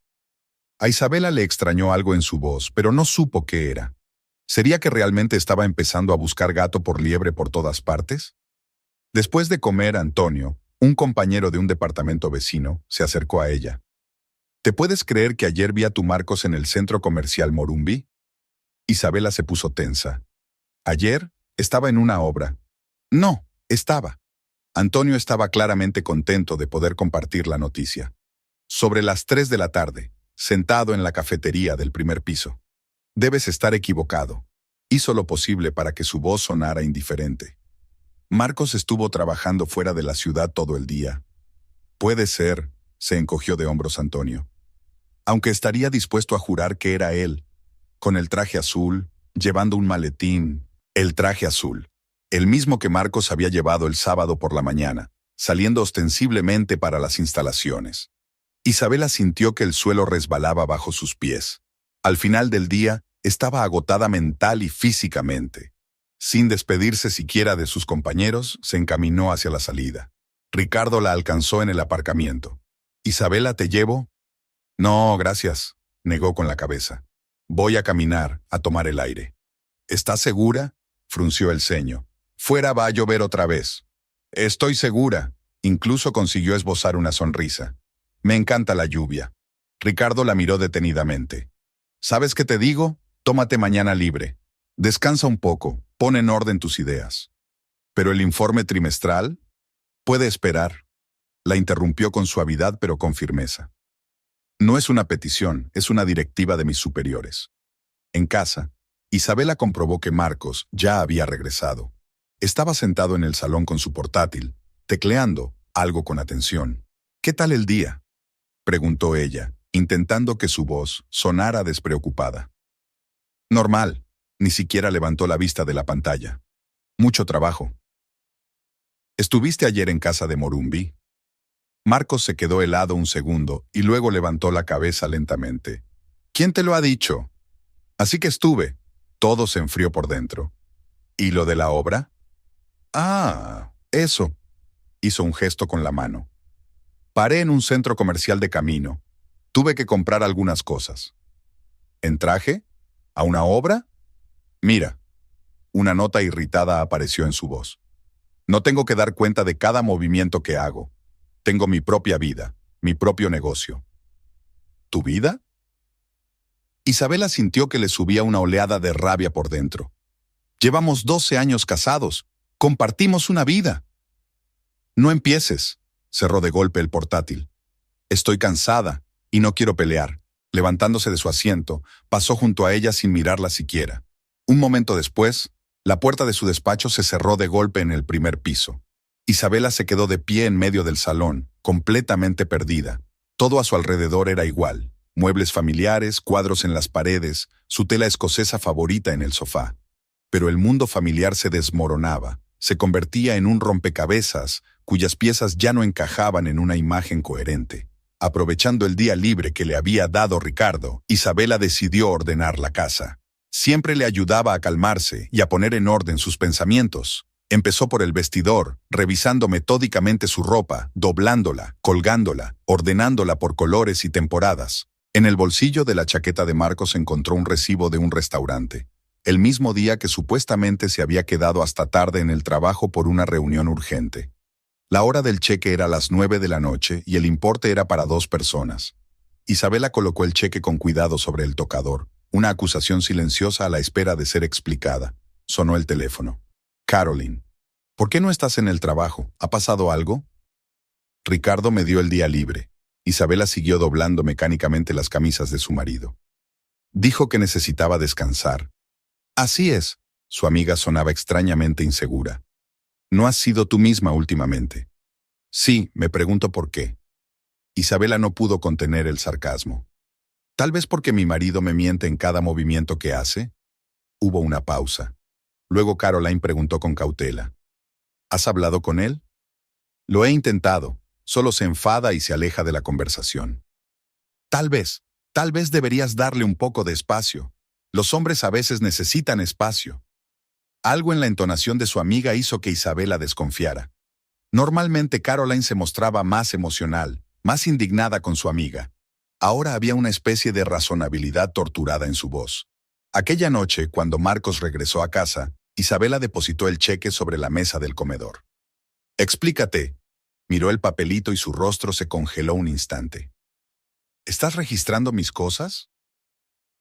A Isabela le extrañó algo en su voz, pero no supo qué era. ¿Sería que realmente estaba empezando a buscar gato por liebre por todas partes? Después de comer, Antonio, un compañero de un departamento vecino, se acercó a ella. ¿Te puedes creer que ayer vi a tu Marcos en el centro comercial Morumbi? Isabela se puso tensa. ¿Ayer? Estaba en una obra. No, estaba. Antonio estaba claramente contento de poder compartir la noticia. Sobre las 3 de la tarde, sentado en la cafetería del primer piso. Debes estar equivocado. Hizo lo posible para que su voz sonara indiferente. Marcos estuvo trabajando fuera de la ciudad todo el día. Puede ser, se encogió de hombros Antonio. Aunque estaría dispuesto a jurar que era él, con el traje azul, llevando un maletín. El traje azul, el mismo que Marcos había llevado el sábado por la mañana, saliendo ostensiblemente para las instalaciones. Isabela sintió que el suelo resbalaba bajo sus pies. Al final del día, estaba agotada mental y físicamente. Sin despedirse siquiera de sus compañeros, se encaminó hacia la salida. Ricardo la alcanzó en el aparcamiento. «¿Isabela, te llevo?» «No, gracias», negó con la cabeza. «Voy a caminar, a tomar el aire». «¿Estás segura?», frunció el ceño. «Fuera va a llover otra vez». «Estoy segura», incluso consiguió esbozar una sonrisa. «Me encanta la lluvia». Ricardo la miró detenidamente. «¿Sabes qué te digo? Tómate mañana libre. Descansa un poco, pon en orden tus ideas». «¿Pero el informe trimestral?» «Puede esperar». La interrumpió con suavidad pero con firmeza. «No es una petición, es una directiva de mis superiores». En casa, Isabela comprobó que Marcos ya había regresado. Estaba sentado en el salón con su portátil, tecleando, algo con atención. «¿Qué tal el día?», preguntó ella, intentando que su voz sonara despreocupada. «Normal», ni siquiera levantó la vista de la pantalla. «Mucho trabajo». «¿Estuviste ayer en casa de Morumbi?» Marcos se quedó helado un segundo y luego levantó la cabeza lentamente. «¿Quién te lo ha dicho?» «Así que estuve». Todo se enfrió por dentro. «¿Y lo de la obra?» «Ah, eso». Hizo un gesto con la mano. «Paré en un centro comercial de camino. Tuve que comprar algunas cosas». «¿En traje? ¿A una obra?» «Mira». Una nota irritada apareció en su voz. «No tengo que dar cuenta de cada movimiento que hago. Tengo mi propia vida, mi propio negocio». «¿Tu vida?» Isabela sintió que le subía una oleada de rabia por dentro. «Llevamos 12 años casados. Compartimos una vida». «No empieces», cerró de golpe el portátil. «Estoy cansada y no quiero pelear». Levantándose de su asiento, pasó junto a ella sin mirarla siquiera. Un momento después, la puerta de su despacho se cerró de golpe en el primer piso. Isabela se quedó de pie en medio del salón, completamente perdida. Todo a su alrededor era igual. Muebles familiares, cuadros en las paredes, su tela escocesa favorita en el sofá. Pero el mundo familiar se desmoronaba, se convertía en un rompecabezas cuyas piezas ya no encajaban en una imagen coherente. Aprovechando el día libre que le había dado Ricardo, Isabela decidió ordenar la casa. Siempre le ayudaba a calmarse y a poner en orden sus pensamientos. Empezó por el vestidor, revisando metódicamente su ropa, doblándola, colgándola, ordenándola por colores y temporadas. En el bolsillo de la chaqueta de Marcos encontró un recibo de un restaurante. El mismo día que supuestamente se había quedado hasta tarde en el trabajo por una reunión urgente. La hora del cheque era las 9 de la noche y el importe era para 2 personas. Isabela colocó el cheque con cuidado sobre el tocador, una acusación silenciosa a la espera de ser explicada. Sonó el teléfono. Caroline. ¿Por qué no estás en el trabajo? ¿Ha pasado algo? Ricardo me dio el día libre. Isabela siguió doblando mecánicamente las camisas de su marido. Dijo que necesitaba descansar. Así es. Su amiga sonaba extrañamente insegura. ¿No has sido tú misma últimamente? Sí, me pregunto por qué. Isabela no pudo contener el sarcasmo. Tal vez porque mi marido me miente en cada movimiento que hace. Hubo una pausa. Luego Caroline preguntó con cautela. ¿Has hablado con él? Lo he intentado. Solo se enfada y se aleja de la conversación. Tal vez deberías darle un poco de espacio. Los hombres a veces necesitan espacio. Algo en la entonación de su amiga hizo que Isabela desconfiara. Normalmente Caroline se mostraba más emocional, más indignada con su amiga. Ahora había una especie de razonabilidad torturada en su voz. Aquella noche, cuando Marcos regresó a casa, Isabela depositó el cheque sobre la mesa del comedor. Explícate. Miró el papelito y su rostro se congeló un instante. ¿Estás registrando mis cosas?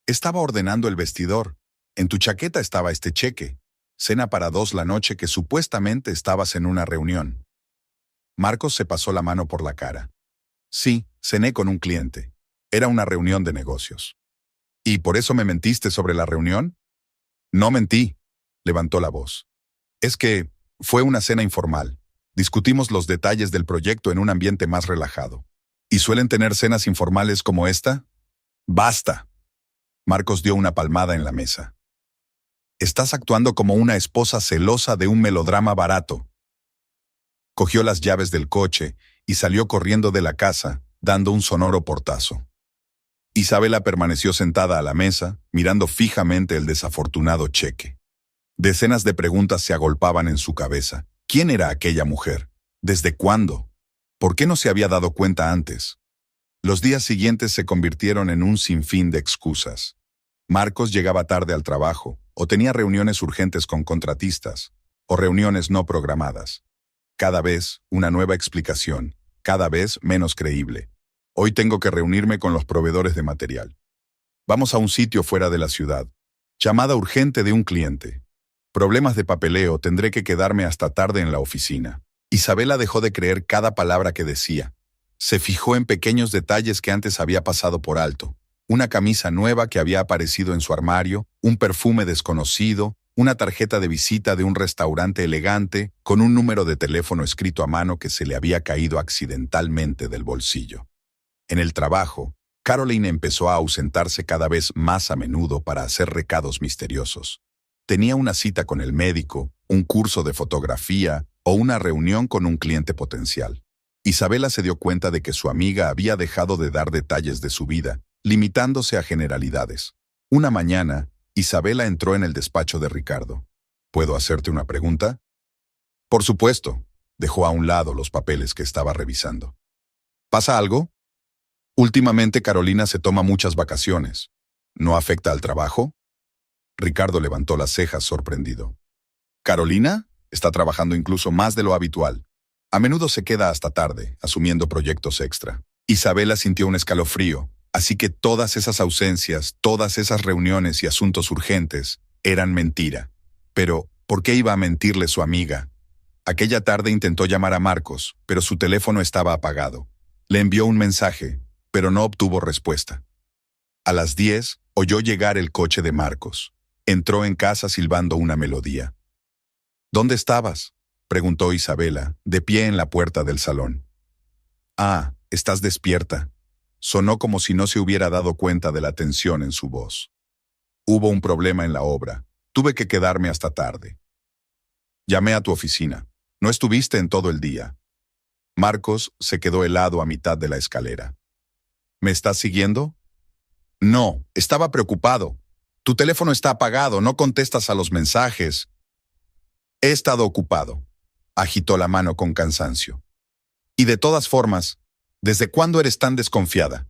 Estaba ordenando el vestidor. En tu chaqueta estaba este cheque. Cena para 2 la noche que supuestamente estabas en una reunión. Marcos se pasó la mano por la cara. Sí, cené con un cliente. Era una reunión de negocios. ¿Y por eso me mentiste sobre la reunión? No mentí, levantó la voz. Es que fue una cena informal. Discutimos los detalles del proyecto en un ambiente más relajado. ¿Y suelen tener cenas informales como esta? ¡Basta! Marcos dio una palmada en la mesa. Estás actuando como una esposa celosa de un melodrama barato. Cogió las llaves del coche y salió corriendo de la casa, dando un sonoro portazo. Isabela permaneció sentada a la mesa, mirando fijamente el desafortunado cheque. Decenas de preguntas se agolpaban en su cabeza. ¿Quién era aquella mujer? ¿Desde cuándo? ¿Por qué no se había dado cuenta antes? Los días siguientes se convirtieron en un sinfín de excusas. Marcos llegaba tarde al trabajo, o tenía reuniones urgentes con contratistas, o reuniones no programadas. Cada vez una nueva explicación, cada vez menos creíble. Hoy tengo que reunirme con los proveedores de material. Vamos a un sitio fuera de la ciudad. Llamada urgente de un cliente. Problemas de papeleo, tendré que quedarme hasta tarde en la oficina. Isabela dejó de creer cada palabra que decía. Se fijó en pequeños detalles que antes había pasado por alto. Una camisa nueva que había aparecido en su armario, un perfume desconocido, una tarjeta de visita de un restaurante elegante, con un número de teléfono escrito a mano que se le había caído accidentalmente del bolsillo. En el trabajo, Caroline empezó a ausentarse cada vez más a menudo para hacer recados misteriosos. Tenía una cita con el médico, un curso de fotografía o una reunión con un cliente potencial. Isabela se dio cuenta de que su amiga había dejado de dar detalles de su vida, limitándose a generalidades. Una mañana, Isabela entró en el despacho de Ricardo. ¿Puedo hacerte una pregunta? Por supuesto. Dejó a un lado los papeles que estaba revisando. ¿Pasa algo? Últimamente Carolina se toma muchas vacaciones. ¿No afecta al trabajo? Ricardo levantó las cejas sorprendido. ¿Carolina? Está trabajando incluso más de lo habitual. A menudo se queda hasta tarde, asumiendo proyectos extra. Isabela sintió un escalofrío, así que todas esas ausencias, todas esas reuniones y asuntos urgentes eran mentira. Pero, ¿por qué iba a mentirle su amiga? Aquella tarde intentó llamar a Marcos, pero su teléfono estaba apagado. Le envió un mensaje, pero no obtuvo respuesta. A las 10, oyó llegar el coche de Marcos. Entró en casa silbando una melodía. ¿Dónde estabas? preguntó Isabela, de pie en la puerta del salón. Ah, estás despierta. Sonó como si no se hubiera dado cuenta de la tensión en su voz. Hubo un problema en la obra. Tuve que quedarme hasta tarde. Llamé a tu oficina. No estuviste en todo el día. Marcos se quedó helado a mitad de la escalera. ¿Me estás siguiendo? No, estaba preocupado. Tu teléfono está apagado, no contestas a los mensajes. He estado ocupado. Agitó la mano con cansancio. Y de todas formas, ¿desde cuándo eres tan desconfiada?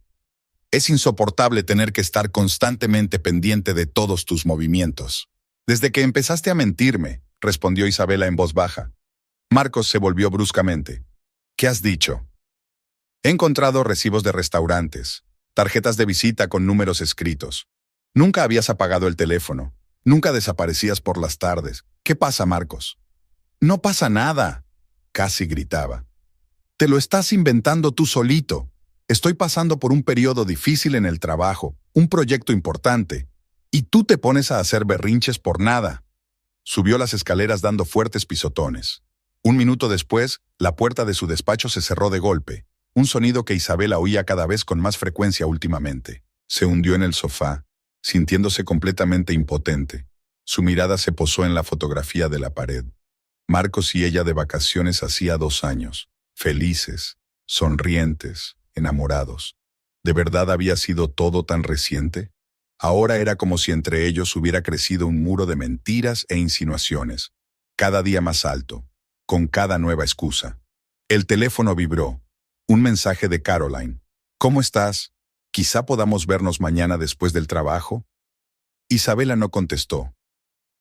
Es insoportable tener que estar constantemente pendiente de todos tus movimientos. Desde que empezaste a mentirme, respondió Isabela en voz baja. Marcos se volvió bruscamente. ¿Qué has dicho? He encontrado recibos de restaurantes, tarjetas de visita con números escritos. Nunca habías apagado el teléfono. Nunca desaparecías por las tardes. ¿Qué pasa, Marcos? No pasa nada, casi gritaba. Te lo estás inventando tú solito. Estoy pasando por un periodo difícil en el trabajo, un proyecto importante, y tú te pones a hacer berrinches por nada. Subió las escaleras dando fuertes pisotones. Un minuto después, la puerta de su despacho se cerró de golpe, un sonido que Isabela oía cada vez con más frecuencia últimamente. Se hundió en el sofá, sintiéndose completamente impotente. Su mirada se posó en la fotografía de la pared. Marcos y ella de vacaciones hacía 2 años, felices, sonrientes, enamorados. ¿De verdad había sido todo tan reciente? Ahora era como si entre ellos hubiera crecido un muro de mentiras e insinuaciones, cada día más alto, con cada nueva excusa. El teléfono vibró. Un mensaje de Caroline. ¿Cómo estás? ¿Quizá podamos vernos mañana después del trabajo? Isabela no contestó.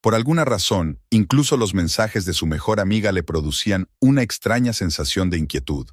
Por alguna razón, incluso los mensajes de su mejor amiga le producían una extraña sensación de inquietud.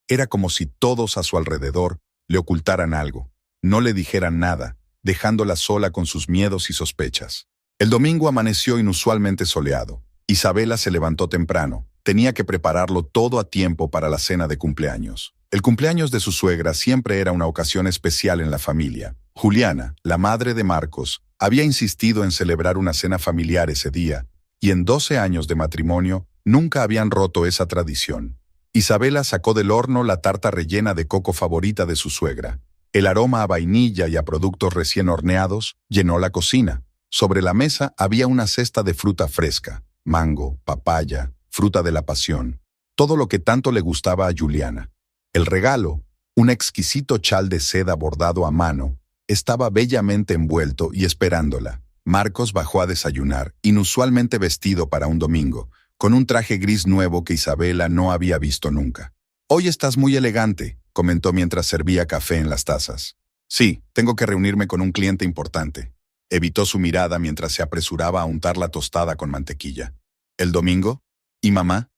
Era como si todos a su alrededor le ocultaran algo, no le dijeran nada, dejándola sola con sus miedos y sospechas. El domingo amaneció inusualmente soleado. Isabela se levantó temprano. Tenía que prepararlo todo a tiempo para la cena de cumpleaños. El cumpleaños de su suegra siempre era una ocasión especial en la familia. Juliana, la madre de Marcos, había insistido en celebrar una cena familiar ese día, y en 12 años de matrimonio nunca habían roto esa tradición. Isabela sacó del horno la tarta rellena de coco favorita de su suegra. El aroma a vainilla y a productos recién horneados llenó la cocina. Sobre la mesa había una cesta de fruta fresca, mango, papaya, fruta de la pasión, todo lo que tanto le gustaba a Juliana. El regalo, un exquisito chal de seda bordado a mano, estaba bellamente envuelto y esperándola. Marcos bajó a desayunar, inusualmente vestido para un domingo, con un traje gris nuevo que Isabela no había visto nunca. «Hoy estás muy elegante», comentó mientras servía café en las tazas. «Sí, tengo que reunirme con un cliente importante». Evitó su mirada mientras se apresuraba a untar la tostada con mantequilla. «¿El domingo? ¿Y mamá?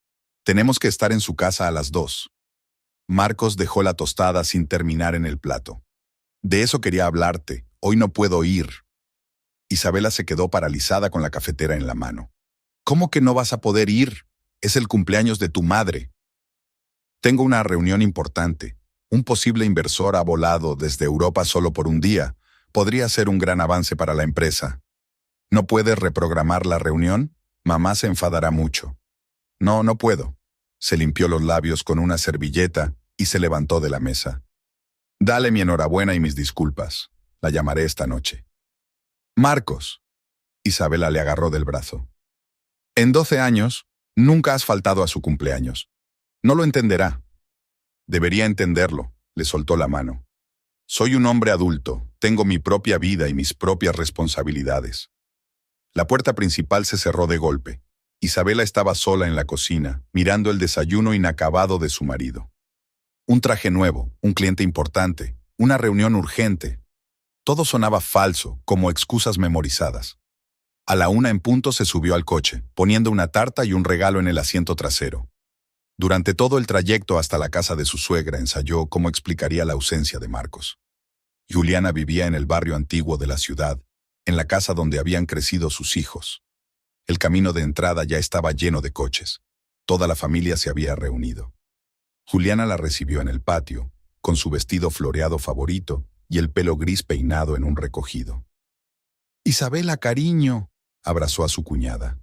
Tenemos que estar en su casa a las 2». Marcos dejó la tostada sin terminar en el plato. «De eso quería hablarte. Hoy no puedo ir». Isabela se quedó paralizada con la cafetera en la mano. «¿Cómo que no vas a poder ir? Es el cumpleaños de tu madre». «Tengo una reunión importante. Un posible inversor ha volado desde Europa solo por un día. Podría ser un gran avance para la empresa». «¿No puedes reprogramar la reunión? Mamá se enfadará mucho». «No, no puedo». Se limpió los labios con una servilleta y se levantó de la mesa. «Dale mi enhorabuena y mis disculpas. La llamaré esta noche». «Marcos». Isabela le agarró del brazo. «En 12 años, nunca has faltado a su cumpleaños. No lo entenderá». «Debería entenderlo», le soltó la mano. «Soy un hombre adulto, tengo mi propia vida y mis propias responsabilidades». La puerta principal se cerró de golpe. Isabela estaba sola en la cocina, mirando el desayuno inacabado de su marido. Un traje nuevo, un cliente importante, una reunión urgente. Todo sonaba falso, como excusas memorizadas. A la 1 en punto se subió al coche, poniendo una tarta y un regalo en el asiento trasero. Durante todo el trayecto hasta la casa de su suegra ensayó cómo explicaría la ausencia de Marcos. Juliana vivía en el barrio antiguo de la ciudad, en la casa donde habían crecido sus hijos. El camino de entrada ya estaba lleno de coches. Toda la familia se había reunido. Juliana la recibió en el patio, con su vestido floreado favorito y el pelo gris peinado en un recogido. «Isabela, cariño», abrazó a su cuñada.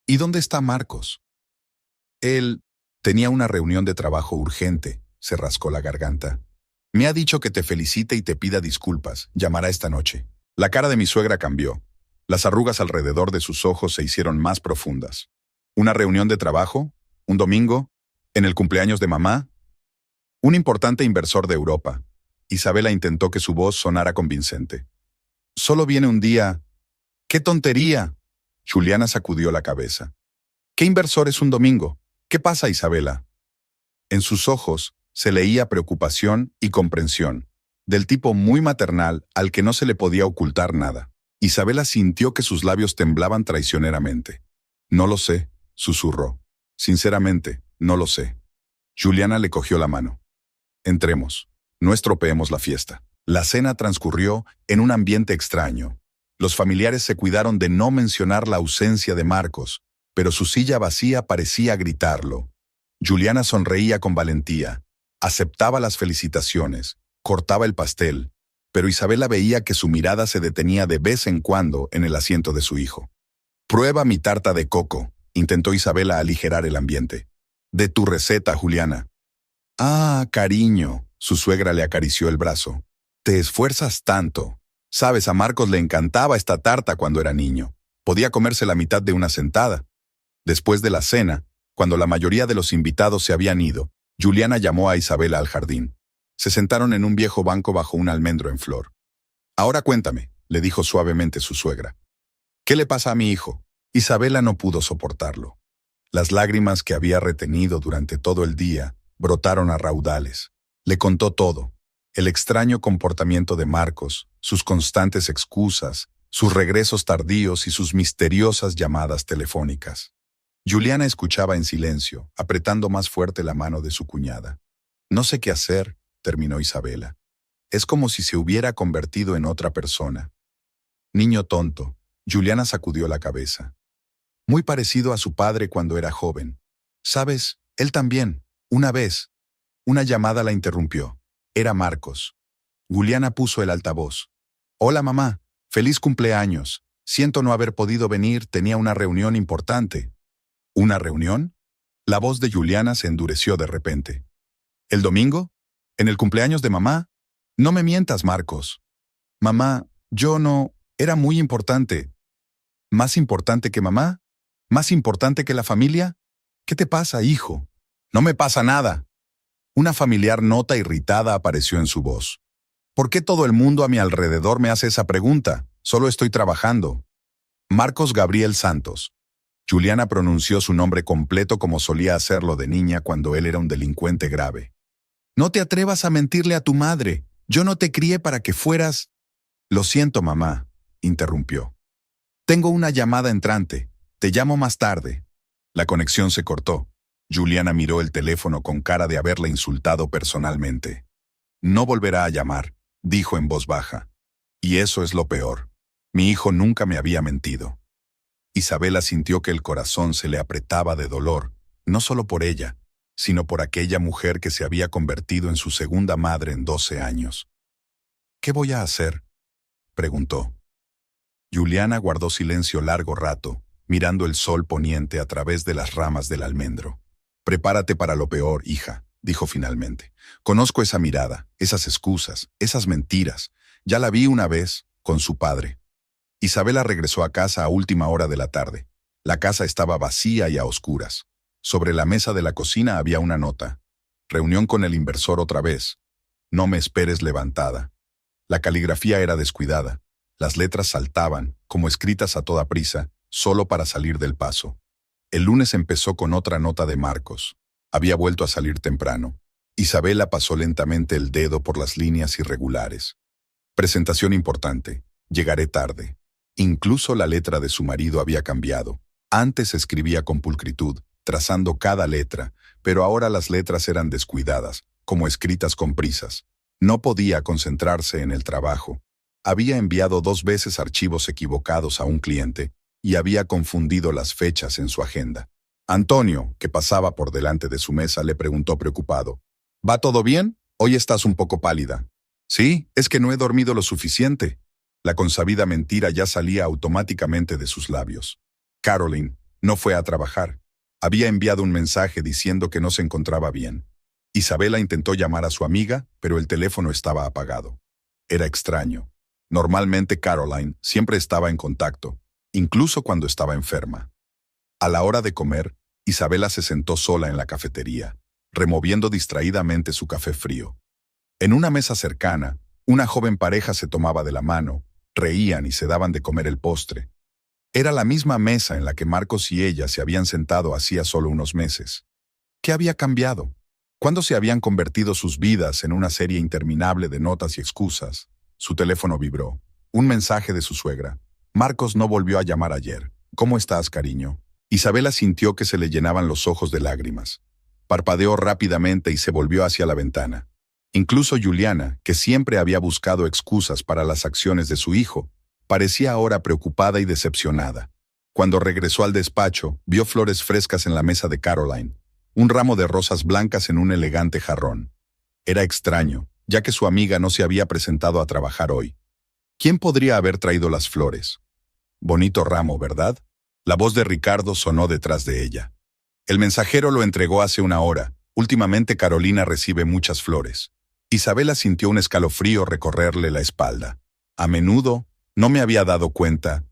«¿Y dónde está Marcos?» Él tenía una reunión de trabajo urgente, se rascó la garganta. Me ha dicho que te felicite y te pida disculpas, llamará esta noche. La cara de mi suegra cambió. Las arrugas alrededor de sus ojos se hicieron más profundas. ¿Una reunión de trabajo? ¿Un domingo? ¿En el cumpleaños de mamá? Un importante inversor de Europa. Isabela intentó que su voz sonara convincente. Solo viene un día. ¡Qué tontería! Juliana sacudió la cabeza. ¿Qué inversor es un domingo? ¿Qué pasa, Isabela? En sus ojos se leía preocupación y comprensión, del tipo muy maternal al que no se le podía ocultar nada. Isabela sintió que sus labios temblaban traicioneramente. No lo sé, susurró. Sinceramente, no lo sé. Juliana le cogió la mano. Entremos. No estropeemos la fiesta. La cena transcurrió en un ambiente extraño. Los familiares se cuidaron de no mencionar la ausencia de Marcos, pero su silla vacía parecía gritarlo. Juliana sonreía con valentía, aceptaba las felicitaciones, cortaba el pastel, pero Isabela veía que su mirada se detenía de vez en cuando en el asiento de su hijo. Prueba mi tarta de coco, intentó Isabela aligerar el ambiente. De tu receta, Juliana. Ah, cariño, su suegra le acarició el brazo. Te esfuerzas tanto. Sabes, a Marcos le encantaba esta tarta cuando era niño. Podía comerse la mitad de una sentada. Después de la cena, cuando la mayoría de los invitados se habían ido, Juliana llamó a Isabela al jardín. Se sentaron en un viejo banco bajo un almendro en flor. Ahora cuéntame, le dijo suavemente su suegra. ¿Qué le pasa a mi hijo? Isabela no pudo soportarlo. Las lágrimas que había retenido durante todo el día brotaron a raudales. Le contó todo. El extraño comportamiento de Marcos, sus constantes excusas, sus regresos tardíos y sus misteriosas llamadas telefónicas. Juliana escuchaba en silencio, apretando más fuerte la mano de su cuñada. No sé qué hacer, terminó Isabela. Es como si se hubiera convertido en otra persona. Niño tonto, Juliana sacudió la cabeza. Muy parecido a su padre cuando era joven. ¿Sabes? Él también, una vez. Una llamada la interrumpió. Era Marcos. Juliana puso el altavoz. Hola, mamá. Feliz cumpleaños. Siento no haber podido venir, tenía una reunión importante. ¿Una reunión? La voz de Juliana se endureció de repente. ¿El domingo? ¿En el cumpleaños de mamá? No me mientas, Marcos. Mamá, yo no. Era muy importante. ¿Más importante que mamá? ¿Más importante que la familia? ¿Qué te pasa, hijo? No me pasa nada. Una familiar nota irritada apareció en su voz. ¿Por qué todo el mundo a mi alrededor me hace esa pregunta? Solo estoy trabajando. Marcos Gabriel Santos. Juliana pronunció su nombre completo como solía hacerlo de niña cuando él era un delincuente grave. No te atrevas a mentirle a tu madre. Yo no te crié para que fueras... Lo siento, mamá, interrumpió. Tengo una llamada entrante. Te llamo más tarde. La conexión se cortó. Juliana miró el teléfono con cara de haberle insultado personalmente. No volverá a llamar, dijo en voz baja. Y eso es lo peor. Mi hijo nunca me había mentido. Isabela sintió que el corazón se le apretaba de dolor, no solo por ella, sino por aquella mujer que se había convertido en su segunda madre en 12 años. ¿Qué voy a hacer?, preguntó. Juliana guardó silencio largo rato, mirando el sol poniente a través de las ramas del almendro. Prepárate para lo peor, hija, dijo finalmente. Conozco esa mirada, esas excusas, esas mentiras. Ya la vi una vez, con su padre. Isabela regresó a casa a última hora de la tarde. La casa estaba vacía y a oscuras. Sobre la mesa de la cocina había una nota. Reunión con el inversor otra vez. No me esperes levantada. La caligrafía era descuidada. Las letras saltaban, como escritas a toda prisa, solo para salir del paso. El lunes empezó con otra nota de Marcos. Había vuelto a salir temprano. Isabela pasó lentamente el dedo por las líneas irregulares. Presentación importante. Llegaré tarde. Incluso la letra de su marido había cambiado. Antes escribía con pulcritud, trazando cada letra, pero ahora las letras eran descuidadas, como escritas con prisas. No podía concentrarse en el trabajo. Había enviado 2 veces archivos equivocados a un cliente y había confundido las fechas en su agenda. Antonio, que pasaba por delante de su mesa, le preguntó preocupado. ¿Va todo bien? Hoy estás un poco pálida. Sí, es que no he dormido lo suficiente. La consabida mentira ya salía automáticamente de sus labios. Caroline no fue a trabajar. Había enviado un mensaje diciendo que no se encontraba bien. Isabela intentó llamar a su amiga, pero el teléfono estaba apagado. Era extraño. Normalmente Caroline siempre estaba en contacto, incluso cuando estaba enferma. A la hora de comer, Isabela se sentó sola en la cafetería, removiendo distraídamente su café frío. En una mesa cercana, una joven pareja se tomaba de la mano, reían y se daban de comer el postre. Era la misma mesa en la que Marcos y ella se habían sentado hacía solo unos meses. ¿Qué había cambiado? ¿Cuándo se habían convertido sus vidas en una serie interminable de notas y excusas? Su teléfono vibró. Un mensaje de su suegra. Marcos no volvió a llamar ayer. ¿Cómo estás, cariño? Isabela sintió que se le llenaban los ojos de lágrimas. Parpadeó rápidamente y se volvió hacia la ventana. Incluso Juliana, que siempre había buscado excusas para las acciones de su hijo, parecía ahora preocupada y decepcionada. Cuando regresó al despacho, vio flores frescas en la mesa de Caroline, un ramo de rosas blancas en un elegante jarrón. Era extraño, ya que su amiga no se había presentado a trabajar hoy. ¿Quién podría haber traído las flores? Bonito ramo, ¿verdad? La voz de Ricardo sonó detrás de ella. El mensajero lo entregó hace una hora. Últimamente Carolina recibe muchas flores. Isabela sintió un escalofrío recorrerle la espalda. A menudo, no me había dado cuenta.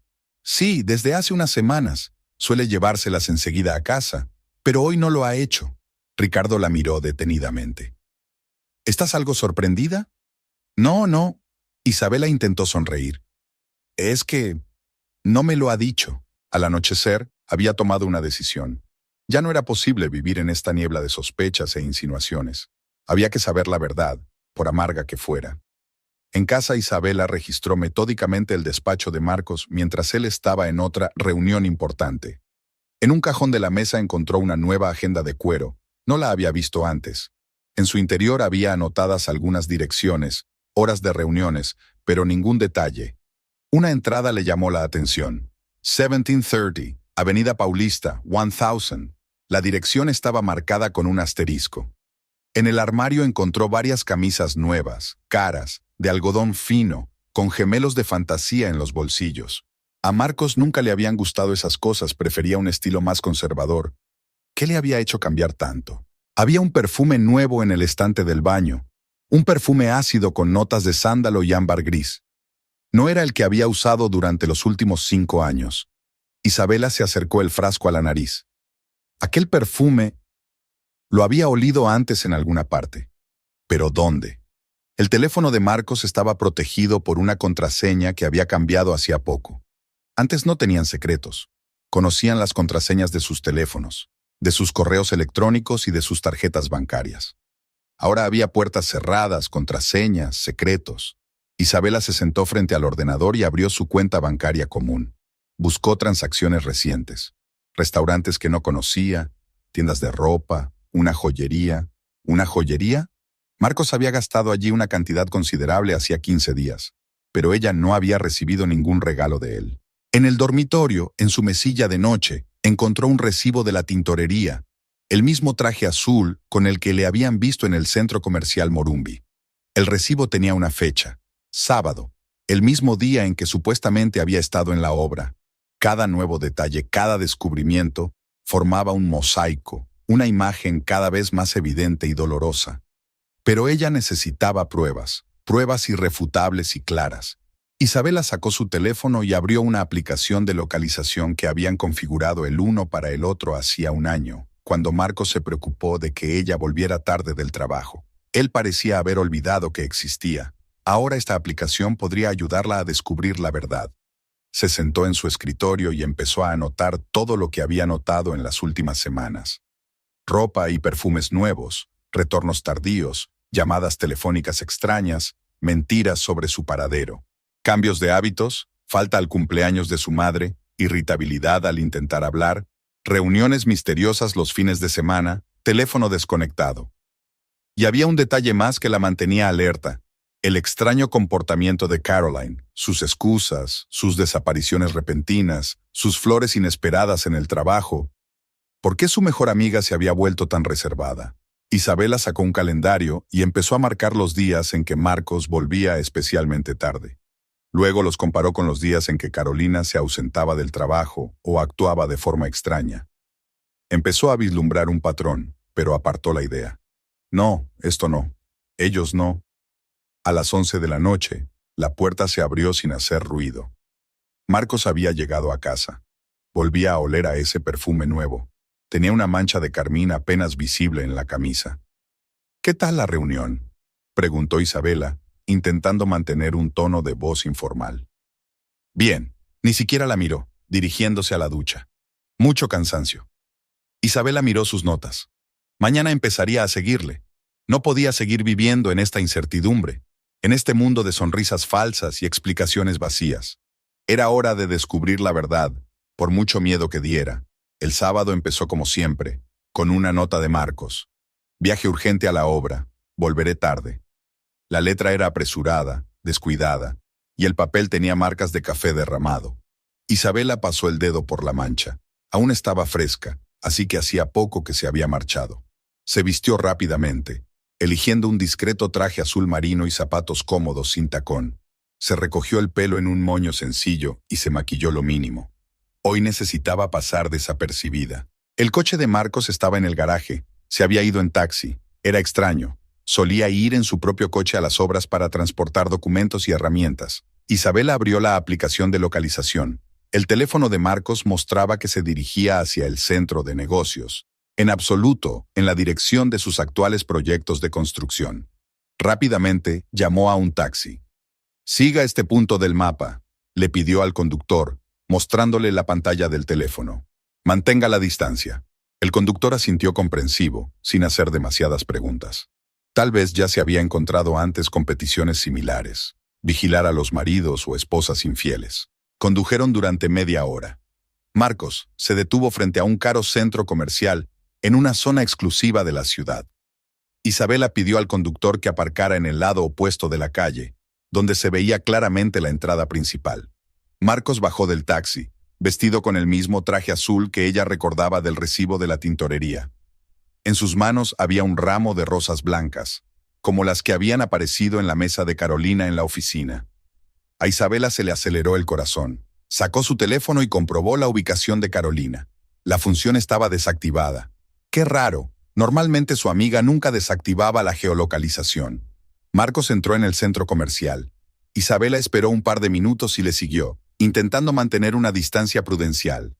Sí, desde hace unas semanas. Suele llevárselas enseguida a casa, pero hoy no lo ha hecho. Ricardo la miró detenidamente. ¿Estás algo sorprendida? No. Isabela intentó sonreír. Es que no me lo ha dicho. Al anochecer, había tomado una decisión. Ya no era posible vivir en esta niebla de sospechas e insinuaciones. Había que saber la verdad, por amarga que fuera. En casa, Isabela registró metódicamente el despacho de Marcos mientras él estaba en otra reunión importante. En un cajón de la mesa encontró una nueva agenda de cuero. No la había visto antes. En su interior había anotadas algunas direcciones, horas de reuniones, pero ningún detalle. Una entrada le llamó la atención. 1730, Avenida Paulista, 1000. La dirección estaba marcada con un asterisco. En el armario encontró varias camisas nuevas, caras, de algodón fino, con gemelos de fantasía en los bolsillos. A Marcos nunca le habían gustado esas cosas, prefería un estilo más conservador. ¿Qué le había hecho cambiar tanto? Había un perfume nuevo en el estante del baño, un perfume ácido con notas de sándalo y ámbar gris. No era el que había usado durante los últimos 5 años. Isabela se acercó el frasco a la nariz. Aquel perfume lo había olido antes en alguna parte. ¿Pero dónde? El teléfono de Marcos estaba protegido por una contraseña que había cambiado hacía poco. Antes no tenían secretos. Conocían las contraseñas de sus teléfonos, de sus correos electrónicos y de sus tarjetas bancarias. Ahora había puertas cerradas, contraseñas, secretos. Isabela se sentó frente al ordenador y abrió su cuenta bancaria común. Buscó transacciones recientes, restaurantes que no conocía, tiendas de ropa, una joyería. ¿Una joyería? Marcos había gastado allí una cantidad considerable hacía 15 días, pero ella no había recibido ningún regalo de él. En el dormitorio, en su mesilla de noche, encontró un recibo de la tintorería, el mismo traje azul con el que le habían visto en el centro comercial Morumbi. El recibo tenía una fecha, sábado, el mismo día en que supuestamente había estado en la obra. Cada nuevo detalle, cada descubrimiento, formaba un mosaico, una imagen cada vez más evidente y dolorosa. Pero ella necesitaba pruebas, pruebas irrefutables y claras. Isabela sacó su teléfono y abrió una aplicación de localización que habían configurado el uno para el otro hacía un año, cuando Marcos se preocupó de que ella volviera tarde del trabajo. Él parecía haber olvidado que existía. Ahora esta aplicación podría ayudarla a descubrir la verdad. Se sentó en su escritorio y empezó a anotar todo lo que había notado en las últimas semanas. Ropa y perfumes nuevos, retornos tardíos, llamadas telefónicas extrañas, mentiras sobre su paradero, cambios de hábitos, falta al cumpleaños de su madre, irritabilidad al intentar hablar, reuniones misteriosas los fines de semana, teléfono desconectado. Y había un detalle más que la mantenía alerta: el extraño comportamiento de Caroline, sus excusas, sus desapariciones repentinas, sus flores inesperadas en el trabajo. ¿Por qué su mejor amiga se había vuelto tan reservada? Isabela sacó un calendario y empezó a marcar los días en que Marcos volvía especialmente tarde. Luego los comparó con los días en que Carolina se ausentaba del trabajo o actuaba de forma extraña. Empezó a vislumbrar un patrón, pero apartó la idea. No, esto no. Ellos no. A las 11 de la noche, la puerta se abrió sin hacer ruido. Marcos había llegado a casa. Volvía a oler a ese perfume nuevo. Tenía una mancha de carmín apenas visible en la camisa. ¿Qué tal la reunión?, preguntó Isabela, intentando mantener un tono de voz informal. Bien, ni siquiera la miró, dirigiéndose a la ducha. Mucho cansancio. Isabela miró sus notas. Mañana empezaría a seguirle. No podía seguir viviendo en esta incertidumbre, en este mundo de sonrisas falsas y explicaciones vacías. Era hora de descubrir la verdad, por mucho miedo que diera. El sábado empezó como siempre, con una nota de Marcos. Viaje urgente a la obra. Volveré tarde. La letra era apresurada, descuidada, y el papel tenía marcas de café derramado. Isabela pasó el dedo por la mancha. Aún estaba fresca, así que hacía poco que se había marchado. Se vistió rápidamente, eligiendo un discreto traje azul marino y zapatos cómodos sin tacón. Se recogió el pelo en un moño sencillo y se maquilló lo mínimo. Hoy necesitaba pasar desapercibida. El coche de Marcos estaba en el garaje. Se había ido en taxi. Era extraño. Solía ir en su propio coche a las obras para transportar documentos y herramientas. Isabela abrió la aplicación de localización. El teléfono de Marcos mostraba que se dirigía hacia el centro de negocios, en absoluto en la dirección de sus actuales proyectos de construcción. Rápidamente llamó a un taxi. «Siga este punto del mapa», le pidió al conductor, mostrándole la pantalla del teléfono. «Mantenga la distancia». El conductor asintió comprensivo, sin hacer demasiadas preguntas. Tal vez ya se había encontrado antes con peticiones similares: vigilar a los maridos o esposas infieles. Condujeron durante media hora. Marcos se detuvo frente a un caro centro comercial en una zona exclusiva de la ciudad. Isabela pidió al conductor que aparcara en el lado opuesto de la calle, donde se veía claramente la entrada principal. Marcos bajó del taxi, vestido con el mismo traje azul que ella recordaba del recibo de la tintorería. En sus manos había un ramo de rosas blancas, como las que habían aparecido en la mesa de Carolina en la oficina. A Isabela se le aceleró el corazón. Sacó su teléfono y comprobó la ubicación de Carolina. La función estaba desactivada. ¡Qué raro! Normalmente su amiga nunca desactivaba la geolocalización. Marcos entró en el centro comercial. Isabela esperó un par de minutos y le siguió, intentando mantener una distancia prudencial.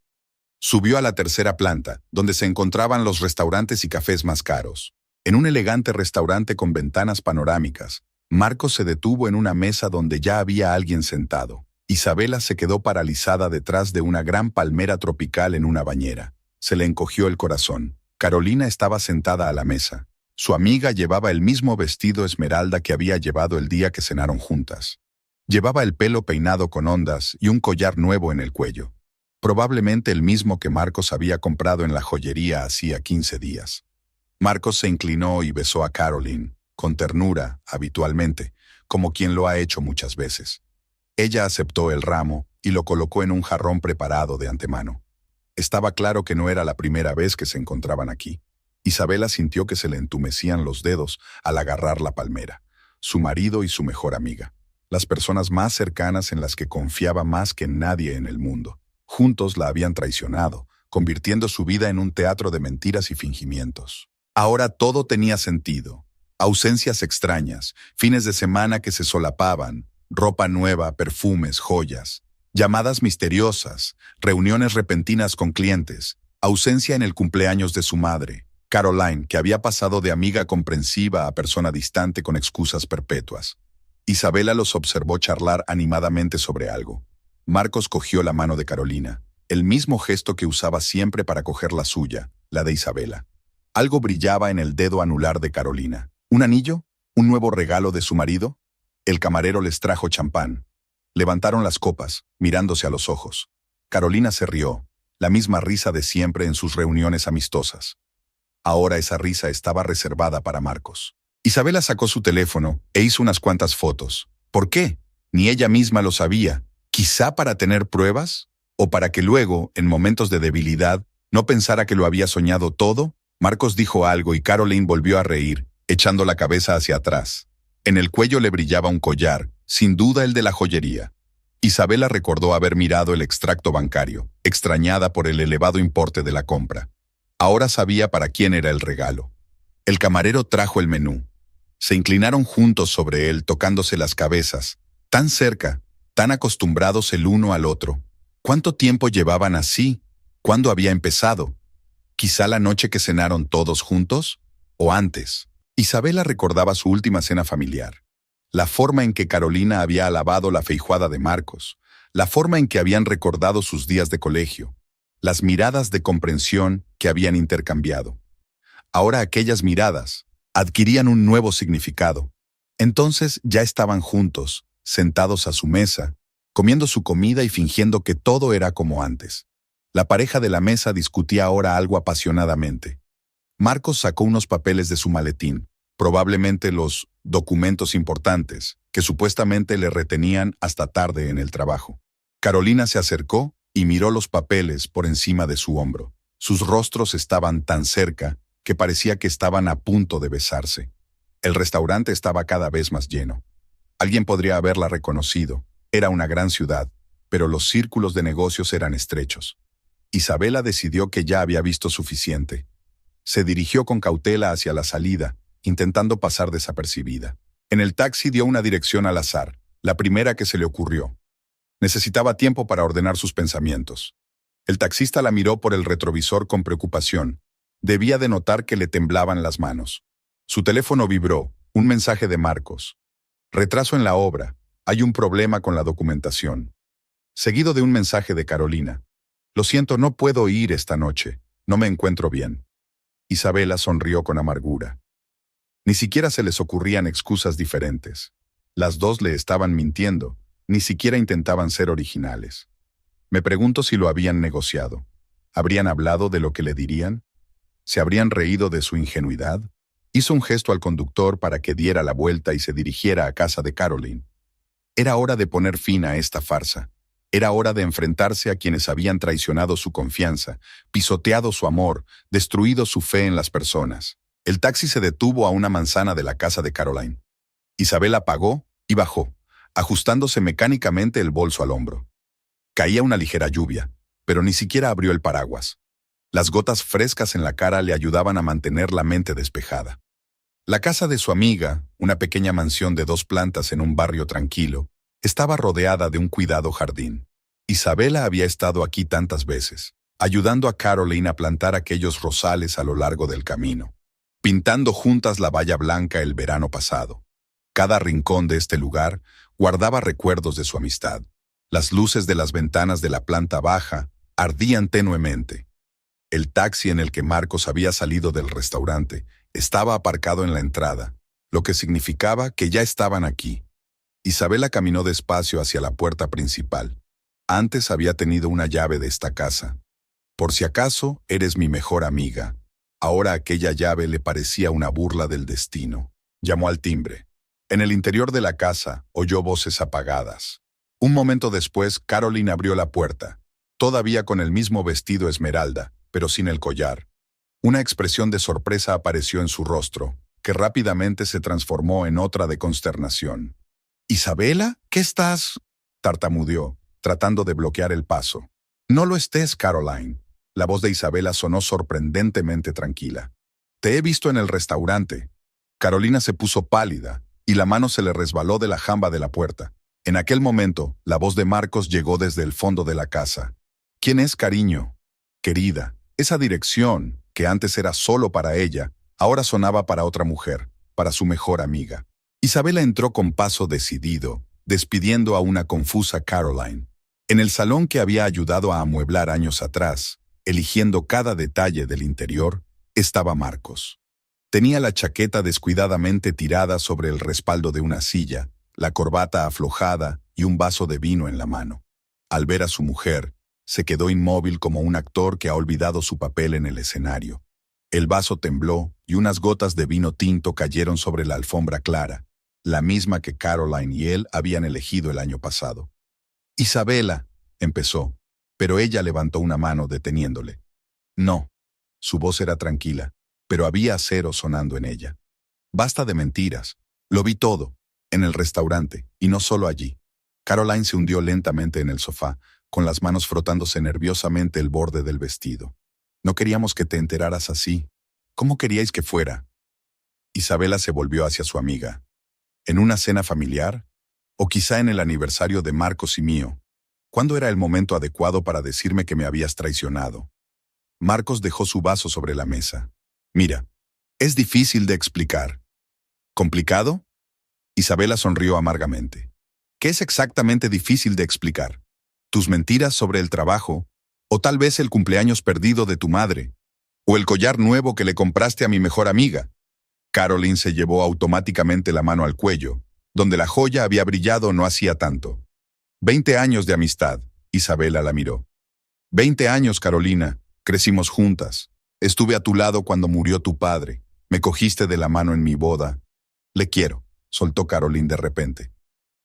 Subió a la tercera planta, donde se encontraban los restaurantes y cafés más caros. En un elegante restaurante con ventanas panorámicas, Marcos se detuvo en una mesa donde ya había alguien sentado. Isabela se quedó paralizada detrás de una gran palmera tropical en una bañera. Se le encogió el corazón. Carolina estaba sentada a la mesa. Su amiga llevaba el mismo vestido esmeralda que había llevado el día que cenaron juntas. Llevaba el pelo peinado con ondas y un collar nuevo en el cuello. Probablemente el mismo que Marcos había comprado en la joyería hacía 15 días. Marcos se inclinó y besó a Caroline, con ternura, habitualmente, como quien lo ha hecho muchas veces. Ella aceptó el ramo y lo colocó en un jarrón preparado de antemano. Estaba claro que no era la primera vez que se encontraban aquí. Isabela sintió que se le entumecían los dedos al agarrar la palmera. Su marido y su mejor amiga. Las personas más cercanas en las que confiaba más que nadie en el mundo. Juntos la habían traicionado, convirtiendo su vida en un teatro de mentiras y fingimientos. Ahora todo tenía sentido. Ausencias extrañas, fines de semana que se solapaban, ropa nueva, perfumes, joyas, llamadas misteriosas, reuniones repentinas con clientes, ausencia en el cumpleaños de su madre, Caroline, que había pasado de amiga comprensiva a persona distante con excusas perpetuas. Isabela los observó charlar animadamente sobre algo. Marcos cogió la mano de Carolina, el mismo gesto que usaba siempre para coger la suya, la de Isabela. Algo brillaba en el dedo anular de Carolina. ¿Un anillo? ¿Un nuevo regalo de su marido? El camarero les trajo champán. Levantaron las copas, mirándose a los ojos. Carolina se rió, la misma risa de siempre en sus reuniones amistosas. Ahora esa risa estaba reservada para Marcos. Isabela sacó su teléfono e hizo unas cuantas fotos. ¿Por qué? Ni ella misma lo sabía. Quizá para tener pruebas, o para que luego, en momentos de debilidad, no pensara que lo había soñado todo. Marcos dijo algo y Caroline volvió a reír, echando la cabeza hacia atrás. En el cuello le brillaba un collar, sin duda el de la joyería. Isabela recordó haber mirado el extracto bancario, extrañada por el elevado importe de la compra. Ahora sabía para quién era el regalo. El camarero trajo el menú. Se inclinaron juntos sobre él, tocándose las cabezas, tan cerca, tan acostumbrados el uno al otro. ¿Cuánto tiempo llevaban así? ¿Cuándo había empezado? ¿Quizá la noche que cenaron todos juntos? ¿O antes? Isabela recordaba su última cena familiar. La forma en que Carolina había alabado la feijoada de Marcos, la forma en que habían recordado sus días de colegio, las miradas de comprensión que habían intercambiado. Ahora aquellas miradas adquirían un nuevo significado. Entonces ya estaban juntos, sentados a su mesa, comiendo su comida y fingiendo que todo era como antes. La pareja de la mesa discutía ahora algo apasionadamente. Marcos sacó unos papeles de su maletín, probablemente los documentos importantes, que supuestamente le retenían hasta tarde en el trabajo. Carolina se acercó y miró los papeles por encima de su hombro. Sus rostros estaban tan cerca que parecía que estaban a punto de besarse. El restaurante estaba cada vez más lleno. Alguien podría haberla reconocido. Era una gran ciudad, pero los círculos de negocios eran estrechos. Isabela decidió que ya había visto suficiente. Se dirigió con cautela hacia la salida, intentando pasar desapercibida. En el taxi dio una dirección al azar, la primera que se le ocurrió. Necesitaba tiempo para ordenar sus pensamientos. El taxista la miró por el retrovisor con preocupación. Debía de notar que le temblaban las manos. Su teléfono vibró, un mensaje de Marcos. Retraso en la obra, hay un problema con la documentación. Seguido de un mensaje de Carolina. Lo siento, no puedo ir esta noche, no me encuentro bien. Isabela sonrió con amargura. Ni siquiera se les ocurrían excusas diferentes. Las dos le estaban mintiendo, ni siquiera intentaban ser originales. Me pregunto si lo habían negociado. ¿Habrían hablado de lo que le dirían? ¿Se habrían reído de su ingenuidad? Hizo un gesto al conductor para que diera la vuelta y se dirigiera a casa de Caroline. Era hora de poner fin a esta farsa. Era hora de enfrentarse a quienes habían traicionado su confianza, pisoteado su amor, destruido su fe en las personas. El taxi se detuvo a una manzana de la casa de Caroline. Isabela pagó y bajó, ajustándose mecánicamente el bolso al hombro. Caía una ligera lluvia, pero ni siquiera abrió el paraguas. Las gotas frescas en la cara le ayudaban a mantener la mente despejada. La casa de su amiga, una pequeña mansión de 2 plantas en un barrio tranquilo, estaba rodeada de un cuidado jardín. Isabela había estado aquí tantas veces, ayudando a Caroline a plantar aquellos rosales a lo largo del camino, pintando juntas la valla blanca el verano pasado. Cada rincón de este lugar guardaba recuerdos de su amistad. Las luces de las ventanas de la planta baja ardían tenuemente. El taxi en el que Marcos había salido del restaurante estaba aparcado en la entrada, lo que significaba que ya estaban aquí. Isabela caminó despacio hacia la puerta principal. Antes había tenido una llave de esta casa. Por si acaso, eres mi mejor amiga. Ahora aquella llave le parecía una burla del destino. Llamó al timbre. En el interior de la casa oyó voces apagadas. Un momento después, Caroline abrió la puerta, todavía con el mismo vestido esmeralda, pero sin el collar. Una expresión de sorpresa apareció en su rostro, que rápidamente se transformó en otra de consternación. «¿Isabela? ¿Qué estás?» tartamudeó, tratando de bloquear el paso. «No lo estés, Caroline». La voz de Isabela sonó sorprendentemente tranquila. «Te he visto en el restaurante». Carolina se puso pálida, y la mano se le resbaló de la jamba de la puerta. En aquel momento, la voz de Marcos llegó desde el fondo de la casa. «¿Quién es, cariño?» «Querida». Esa dirección, que antes era solo para ella, ahora sonaba para otra mujer, para su mejor amiga. Isabela entró con paso decidido, despidiendo a una confusa Caroline. En el salón que había ayudado a amueblar años atrás, eligiendo cada detalle del interior, estaba Marcos. Tenía la chaqueta descuidadamente tirada sobre el respaldo de una silla, la corbata aflojada y un vaso de vino en la mano. Al ver a su mujer, se quedó inmóvil como un actor que ha olvidado su papel en el escenario. El vaso tembló y unas gotas de vino tinto cayeron sobre la alfombra clara, la misma que Caroline y él habían elegido el año pasado. «Isabela», empezó, pero ella levantó una mano deteniéndole. «No». Su voz era tranquila, pero había acero sonando en ella. «Basta de mentiras. Lo vi todo, en el restaurante, y no solo allí». Caroline se hundió lentamente en el sofá, con las manos frotándose nerviosamente el borde del vestido. No queríamos que te enteraras así. ¿Cómo queríais que fuera? Isabela se volvió hacia su amiga. ¿En una cena familiar? ¿O quizá en el aniversario de Marcos y mío? ¿Cuándo era el momento adecuado para decirme que me habías traicionado? Marcos dejó su vaso sobre la mesa. Mira, es difícil de explicar. ¿Complicado? Isabela sonrió amargamente. ¿Qué es exactamente difícil de explicar? ¿Tus mentiras sobre el trabajo? ¿O tal vez el cumpleaños perdido de tu madre? ¿O el collar nuevo que le compraste a mi mejor amiga? Caroline se llevó automáticamente la mano al cuello, donde la joya había brillado no hacía tanto. 20 años de amistad, Isabela la miró. 20 años, Carolina, crecimos juntas. Estuve a tu lado cuando murió tu padre. Me cogiste de la mano en mi boda. Le quiero, soltó Caroline de repente.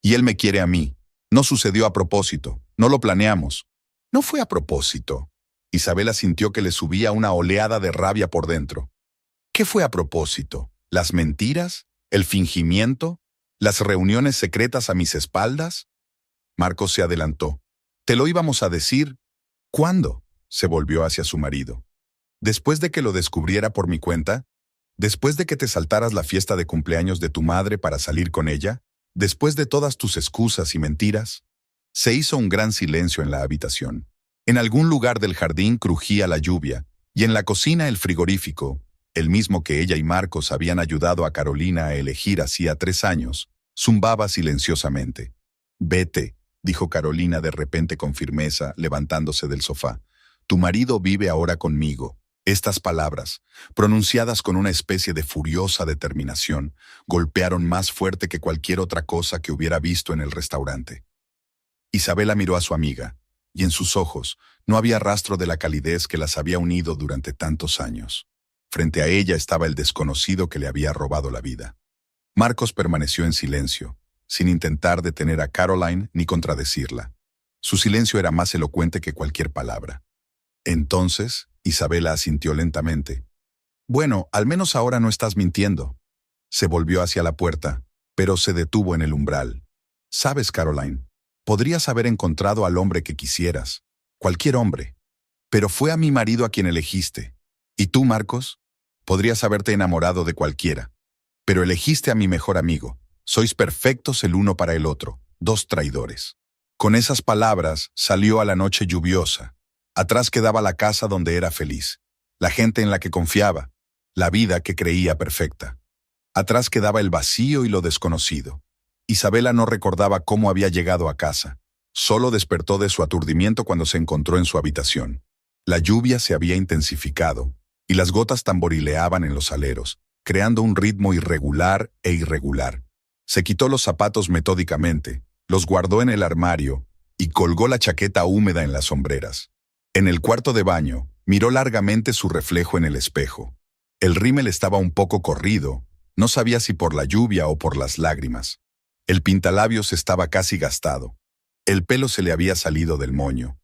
Y él me quiere a mí. No sucedió a propósito, no lo planeamos. No fue a propósito. Isabela sintió que le subía una oleada de rabia por dentro. ¿Qué fue a propósito? ¿Las mentiras? ¿El fingimiento? ¿Las reuniones secretas a mis espaldas? Marcos se adelantó. Te lo íbamos a decir. ¿Cuándo? Se volvió hacia su marido. ¿Después de que lo descubriera por mi cuenta? ¿Después de que te saltaras la fiesta de cumpleaños de tu madre para salir con ella? ¿Después de todas tus excusas y mentiras? Se hizo un gran silencio en la habitación. En algún lugar del jardín crujía la lluvia, y en la cocina el frigorífico, el mismo que ella y Marcos habían ayudado a Carolina a elegir hacía 3 años, zumbaba silenciosamente. Vete, dijo Carolina de repente con firmeza, levantándose del sofá. Tu marido vive ahora conmigo. Estas palabras, pronunciadas con una especie de furiosa determinación, golpearon más fuerte que cualquier otra cosa que hubiera visto en el restaurante. Isabela miró a su amiga, y en sus ojos no había rastro de la calidez que las había unido durante tantos años. Frente a ella estaba el desconocido que le había robado la vida. Marcos permaneció en silencio, sin intentar detener a Caroline ni contradecirla. Su silencio era más elocuente que cualquier palabra. Entonces, Isabela asintió lentamente. Bueno, al menos ahora no estás mintiendo. Se volvió hacia la puerta, pero se detuvo en el umbral. Sabes, Caroline, podrías haber encontrado al hombre que quisieras, cualquier hombre, pero fue a mi marido a quien elegiste. ¿Y tú, Marcos? Podrías haberte enamorado de cualquiera, pero elegiste a mi mejor amigo. Sois perfectos el uno para el otro, 2 traidores. Con esas palabras salió a la noche lluviosa. Atrás quedaba la casa donde era feliz, la gente en la que confiaba, la vida que creía perfecta. Atrás quedaba el vacío y lo desconocido. Isabela no recordaba cómo había llegado a casa. Solo despertó de su aturdimiento cuando se encontró en su habitación. La lluvia se había intensificado, y las gotas tamborileaban en los aleros, creando un ritmo irregular e irregular. Se quitó los zapatos metódicamente, los guardó en el armario y colgó la chaqueta húmeda en las sombreras. En el cuarto de baño, miró largamente su reflejo en el espejo. El rímel estaba un poco corrido, no sabía si por la lluvia o por las lágrimas. El pintalabios estaba casi gastado. El pelo se le había salido del moño.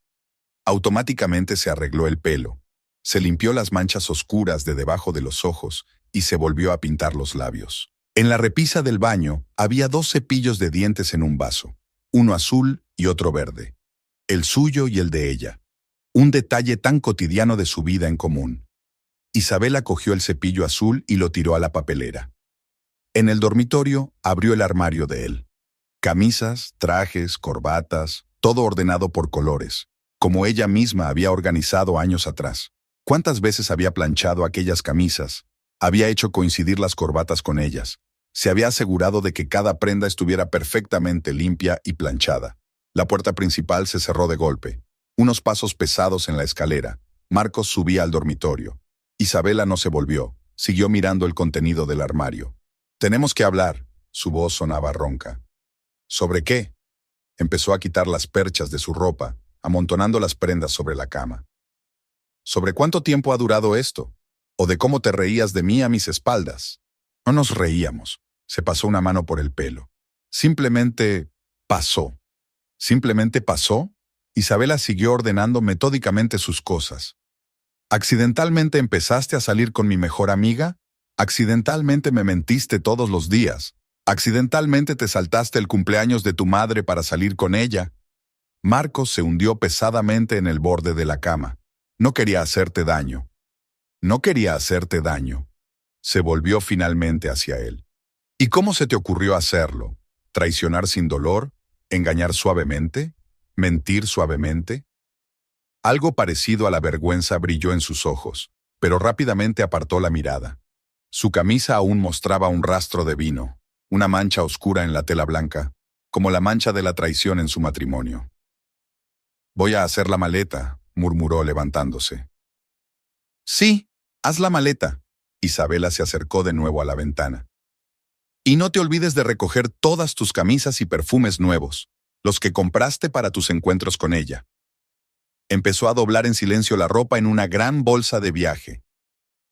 Automáticamente se arregló el pelo. Se limpió las manchas oscuras de debajo de los ojos y se volvió a pintar los labios. En la repisa del baño había 2 cepillos de dientes en un vaso, uno azul y otro verde. El suyo y el de ella. Un detalle tan cotidiano de su vida en común. Isabela cogió el cepillo azul y lo tiró a la papelera. En el dormitorio abrió el armario de él. Camisas, trajes, corbatas, todo ordenado por colores, como ella misma había organizado años atrás. ¿Cuántas veces había planchado aquellas camisas? Había hecho coincidir las corbatas con ellas. Se había asegurado de que cada prenda estuviera perfectamente limpia y planchada. La puerta principal se cerró de golpe. Unos pasos pesados en la escalera. Marcos subía al dormitorio. Isabela no se volvió. Siguió mirando el contenido del armario. «Tenemos que hablar», su voz sonaba ronca. «¿Sobre qué?» Empezó a quitar las perchas de su ropa, amontonando las prendas sobre la cama. «¿Sobre cuánto tiempo ha durado esto? ¿O de cómo te reías de mí a mis espaldas?» No nos reíamos. Se pasó una mano por el pelo. Simplemente pasó. ¿Simplemente pasó? Isabela siguió ordenando metódicamente sus cosas. ¿Accidentalmente empezaste a salir con mi mejor amiga? ¿Accidentalmente me mentiste todos los días? ¿Accidentalmente te saltaste el cumpleaños de tu madre para salir con ella? Marcos se hundió pesadamente en el borde de la cama. No quería hacerte daño. No quería hacerte daño. Se volvió finalmente hacia él. ¿Y cómo se te ocurrió hacerlo? ¿Traicionar sin dolor? ¿Engañar suavemente? ¿Mentir suavemente? Algo parecido a la vergüenza brilló en sus ojos, pero rápidamente apartó la mirada. Su camisa aún mostraba un rastro de vino, una mancha oscura en la tela blanca, como la mancha de la traición en su matrimonio. «Voy a hacer la maleta», murmuró levantándose. «Sí, haz la maleta». Isabela se acercó de nuevo a la ventana. «Y no te olvides de recoger todas tus camisas y perfumes nuevos, los que compraste para tus encuentros con ella». Empezó a doblar en silencio la ropa en una gran bolsa de viaje.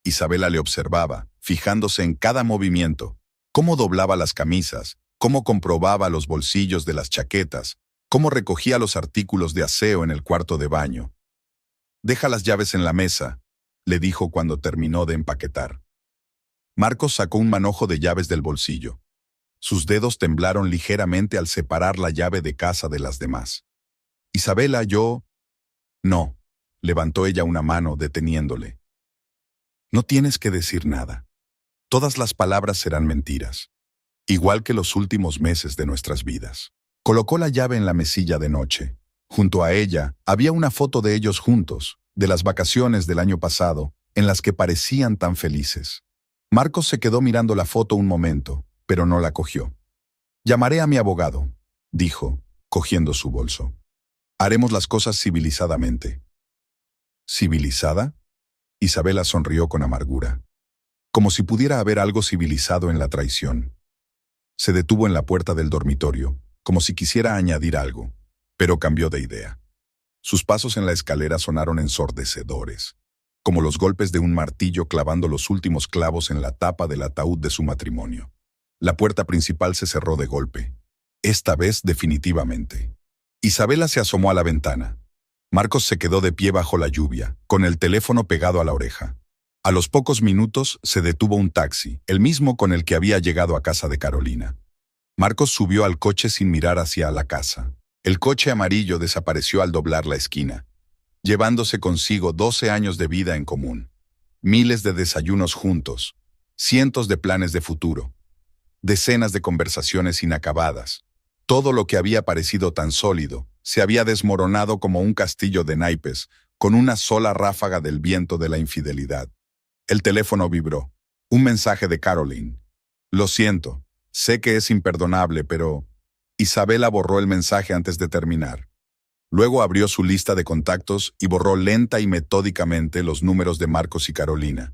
Isabela le observaba, fijándose en cada movimiento, cómo doblaba las camisas, cómo comprobaba los bolsillos de las chaquetas, cómo recogía los artículos de aseo en el cuarto de baño. «Deja las llaves en la mesa», le dijo cuando terminó de empaquetar. Marcos sacó un manojo de llaves del bolsillo. Sus dedos temblaron ligeramente al separar la llave de casa de las demás. «Isabela, yo...» «No», levantó ella una mano deteniéndole. «No tienes que decir nada. Todas las palabras serán mentiras, igual que los últimos meses de nuestras vidas». Colocó la llave en la mesilla de noche. Junto a ella había una foto de ellos juntos, de las vacaciones del año pasado, en las que parecían tan felices. Marcos se quedó mirando la foto un momento, pero no la cogió. «Llamaré a mi abogado», dijo, cogiendo su bolso. «Haremos las cosas civilizadamente». ¿Civilizada? Isabela sonrió con amargura, como si pudiera haber algo civilizado en la traición. Se detuvo en la puerta del dormitorio, como si quisiera añadir algo, pero cambió de idea. Sus pasos en la escalera sonaron ensordecedores, como los golpes de un martillo clavando los últimos clavos en la tapa del ataúd de su matrimonio. La puerta principal se cerró de golpe, esta vez definitivamente. Isabela se asomó a la ventana. Marcos se quedó de pie bajo la lluvia, con el teléfono pegado a la oreja. A los pocos minutos se detuvo un taxi, el mismo con el que había llegado a casa de Carolina. Marcos subió al coche sin mirar hacia la casa. El coche amarillo desapareció al doblar la esquina, llevándose consigo 12 años de vida en común, miles de desayunos juntos, cientos de planes de futuro, decenas de conversaciones inacabadas. Todo lo que había parecido tan sólido se había desmoronado como un castillo de naipes con una sola ráfaga del viento de la infidelidad. El teléfono vibró. Un mensaje de Caroline. «Lo siento, sé que es imperdonable, pero...» Isabela borró el mensaje antes de terminar. Luego abrió su lista de contactos y borró lenta y metódicamente los números de Marcos y Carolina.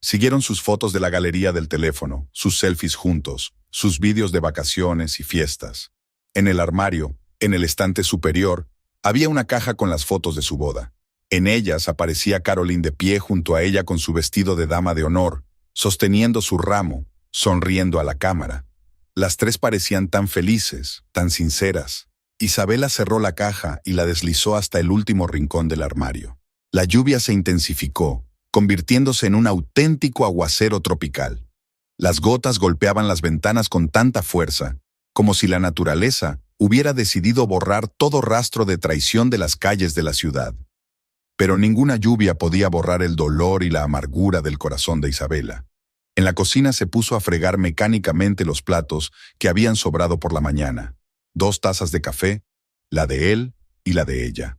Siguieron sus fotos de la galería del teléfono, sus selfies juntos, sus vídeos de vacaciones y fiestas. En el armario, en el estante superior, había una caja con las fotos de su boda. En ellas aparecía Caroline de pie junto a ella con su vestido de dama de honor, sosteniendo su ramo, sonriendo a la cámara. Las tres parecían tan felices, tan sinceras. Isabela cerró la caja y la deslizó hasta el último rincón del armario. La lluvia se intensificó, convirtiéndose en un auténtico aguacero tropical. Las gotas golpeaban las ventanas con tanta fuerza, como si la naturaleza hubiera decidido borrar todo rastro de traición de las calles de la ciudad. Pero ninguna lluvia podía borrar el dolor y la amargura del corazón de Isabela. En la cocina se puso a fregar mecánicamente los platos que habían sobrado por la mañana. 2 tazas de café, la de él y la de ella.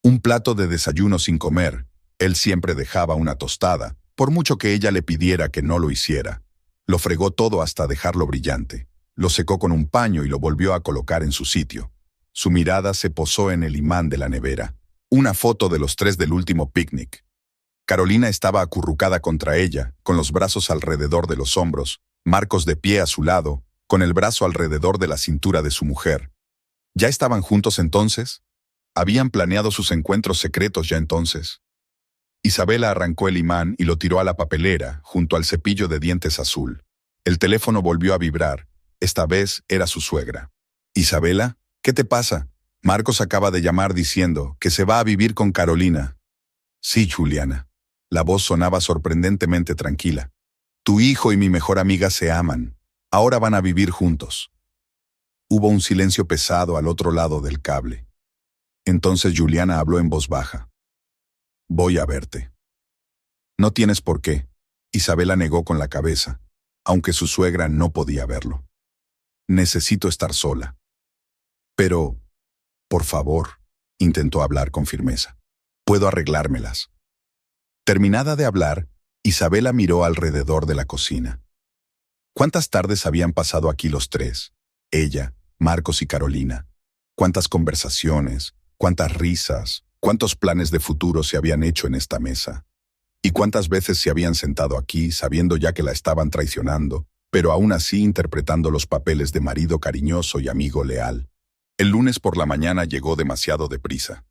Un plato de desayuno sin comer. Él siempre dejaba una tostada, por mucho que ella le pidiera que no lo hiciera. Lo fregó todo hasta dejarlo brillante. Lo secó con un paño y lo volvió a colocar en su sitio. Su mirada se posó en el imán de la nevera. Una foto de los 3 del último picnic. Carolina estaba acurrucada contra ella, con los brazos alrededor de los hombros, Marcos de pie a su lado, con el brazo alrededor de la cintura de su mujer. ¿Ya estaban juntos entonces? ¿Habían planeado sus encuentros secretos ya entonces? Isabela arrancó el imán y lo tiró a la papelera, junto al cepillo de dientes azul. El teléfono volvió a vibrar. Esta vez era su suegra. «Isabela, ¿qué te pasa?» Marcos acaba de llamar diciendo que se va a vivir con Carolina. «Sí, Juliana». La voz sonaba sorprendentemente tranquila. «Tu hijo y mi mejor amiga se aman. Ahora van a vivir juntos». Hubo un silencio pesado al otro lado del cable. Entonces Juliana habló en voz baja. «Voy a verte». No tienes por qué. Isabela negó con la cabeza, aunque su suegra no podía verlo. Necesito estar sola. Pero, por favor, intentó hablar con firmeza. Puedo arreglármelas. Terminada de hablar, Isabela miró alrededor de la cocina. ¿Cuántas tardes habían pasado aquí los tres? Ella, Marcos y Carolina. ¿Cuántas conversaciones, cuántas risas, cuántos planes de futuro se habían hecho en esta mesa? ¿Y cuántas veces se habían sentado aquí sabiendo ya que la estaban traicionando, pero aún así interpretando los papeles de marido cariñoso y amigo leal? El lunes por la mañana llegó demasiado deprisa.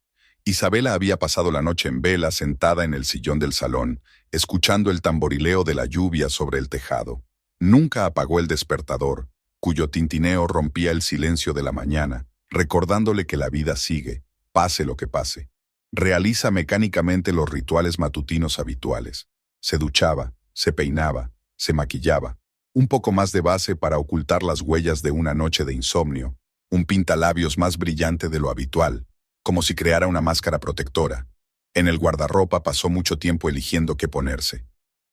Isabela había pasado la noche en vela sentada en el sillón del salón, escuchando el tamborileo de la lluvia sobre el tejado. Nunca apagó el despertador, cuyo tintineo rompía el silencio de la mañana, recordándole que la vida sigue, pase lo que pase. Realiza mecánicamente los rituales matutinos habituales. Se duchaba, se peinaba, se maquillaba. Un poco más de base para ocultar las huellas de una noche de insomnio, un pintalabios más brillante de lo habitual, como si creara una máscara protectora. En el guardarropa pasó mucho tiempo eligiendo qué ponerse.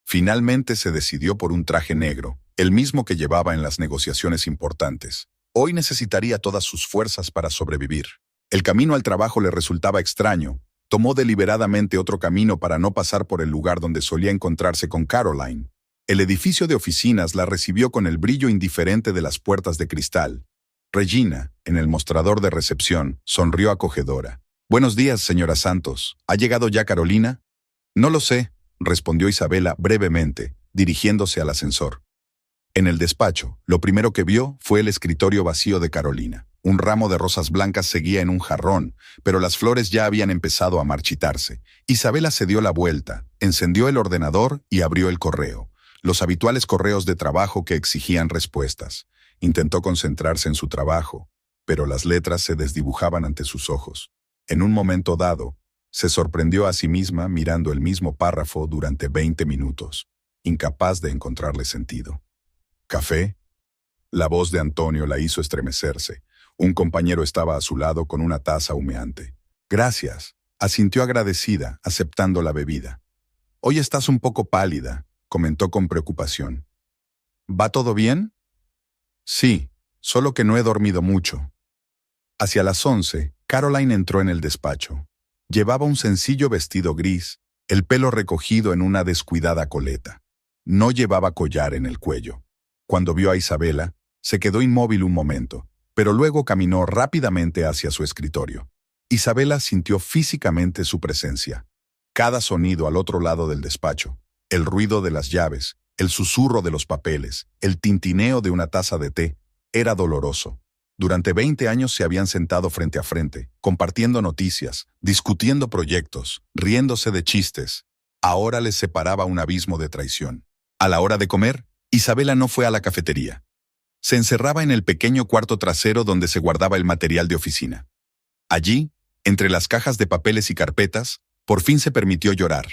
Finalmente se decidió por un traje negro, el mismo que llevaba en las negociaciones importantes. Hoy necesitaría todas sus fuerzas para sobrevivir. El camino al trabajo le resultaba extraño. Tomó deliberadamente otro camino para no pasar por el lugar donde solía encontrarse con Caroline. El edificio de oficinas la recibió con el brillo indiferente de las puertas de cristal. Regina, en el mostrador de recepción, sonrió acogedora. «Buenos días, señora Santos. ¿Ha llegado ya Carolina?» «No lo sé», respondió Isabela brevemente, dirigiéndose al ascensor. En el despacho, lo primero que vio fue el escritorio vacío de Carolina. Un ramo de rosas blancas seguía en un jarrón, pero las flores ya habían empezado a marchitarse. Isabela se dio la vuelta, encendió el ordenador y abrió el correo. Los habituales correos de trabajo que exigían respuestas. Intentó concentrarse en su trabajo, pero las letras se desdibujaban ante sus ojos. En un momento dado, se sorprendió a sí misma mirando el mismo párrafo durante 20 minutos, incapaz de encontrarle sentido. ¿Café? La voz de Antonio la hizo estremecerse. Un compañero estaba a su lado con una taza humeante. «Gracias», asintió agradecida, aceptando la bebida. «Hoy estás un poco pálida», comentó con preocupación. «¿Va todo bien?» «Sí, solo que no he dormido mucho». Hacia las 11, Caroline entró en el despacho. Llevaba un sencillo vestido gris, el pelo recogido en una descuidada coleta. No llevaba collar en el cuello. Cuando vio a Isabela, se quedó inmóvil un momento, pero luego caminó rápidamente hacia su escritorio. Isabela sintió físicamente su presencia. Cada sonido al otro lado del despacho, el ruido de las llaves, el susurro de los papeles, el tintineo de una taza de té, era doloroso. Durante 20 años se habían sentado frente a frente, compartiendo noticias, discutiendo proyectos, riéndose de chistes. Ahora les separaba un abismo de traición. A la hora de comer, Isabela no fue a la cafetería. Se encerraba en el pequeño cuarto trasero donde se guardaba el material de oficina. Allí, entre las cajas de papeles y carpetas, por fin se permitió llorar.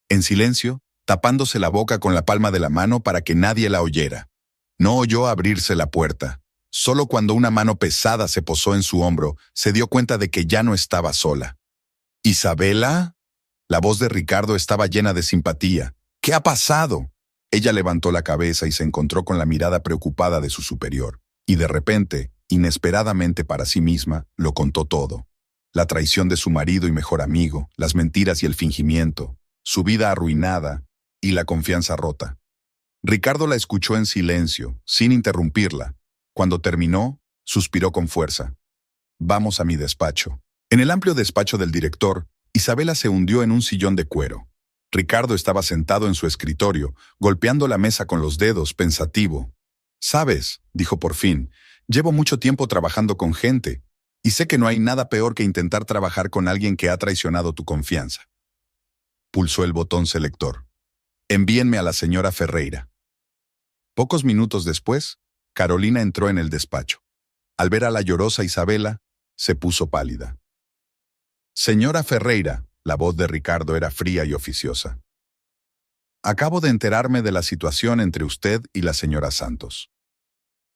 En silencio, tapándose la boca con la palma de la mano para que nadie la oyera. No oyó abrirse la puerta. Solo cuando una mano pesada se posó en su hombro, se dio cuenta de que ya no estaba sola. «¿Isabela?» La voz de Ricardo estaba llena de simpatía. «¿Qué ha pasado?» Ella levantó la cabeza y se encontró con la mirada preocupada de su superior. Y de repente, inesperadamente para sí misma, lo contó todo. La traición de su marido y mejor amigo, las mentiras y el fingimiento, su vida arruinada y la confianza rota. Ricardo la escuchó en silencio, sin interrumpirla. Cuando terminó, suspiró con fuerza. «Vamos a mi despacho». En el amplio despacho del director, Isabela se hundió en un sillón de cuero. Ricardo estaba sentado en su escritorio, golpeando la mesa con los dedos, pensativo. «¿Sabes?», dijo por fin, «llevo mucho tiempo trabajando con gente, y sé que no hay nada peor que intentar trabajar con alguien que ha traicionado tu confianza». Pulsó el botón selector. «Envíenme a la señora Ferreira». Pocos minutos después, Carolina entró en el despacho. Al ver a la llorosa Isabela, se puso pálida. «Señora Ferreira», la voz de Ricardo era fría y oficiosa. «Acabo de enterarme de la situación entre usted y la señora Santos».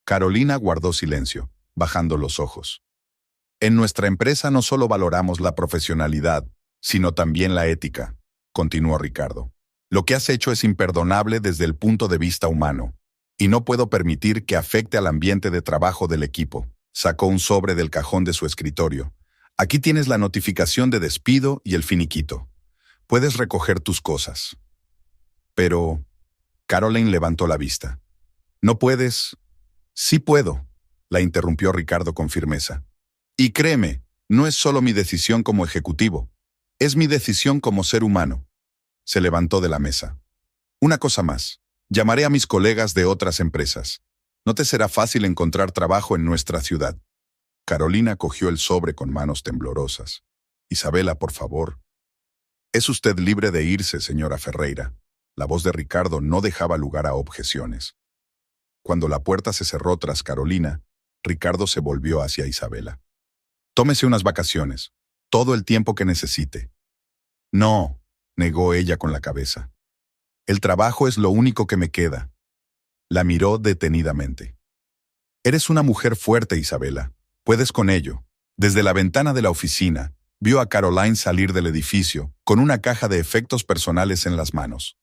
Carolina guardó silencio, bajando los ojos. «En nuestra empresa no solo valoramos la profesionalidad, sino también la ética», continuó Ricardo. Lo que has hecho es imperdonable desde el punto de vista humano, y no puedo permitir que afecte al ambiente de trabajo del equipo. Sacó un sobre del cajón de su escritorio. Aquí tienes la notificación de despido y el finiquito. Puedes recoger tus cosas. Pero... Caroline levantó la vista. ¿No puedes? Sí puedo, la interrumpió Ricardo con firmeza. Y créeme, no es solo mi decisión como ejecutivo, es mi decisión como ser humano. Se levantó de la mesa. Una cosa más. Llamaré a mis colegas de otras empresas. No te será fácil encontrar trabajo en nuestra ciudad. Carolina cogió el sobre con manos temblorosas. Isabela, por favor. Es usted libre de irse, señora Ferreira. La voz de Ricardo no dejaba lugar a objeciones. Cuando la puerta se cerró tras Carolina, Ricardo se volvió hacia Isabela. Tómese unas vacaciones, todo el tiempo que necesite. No, negó ella con la cabeza. El trabajo es lo único que me queda. La miró detenidamente. Eres una mujer fuerte, Isabela. Puedes con ello. Desde la ventana de la oficina, vio a Caroline salir del edificio con una caja de efectos personales en las manos.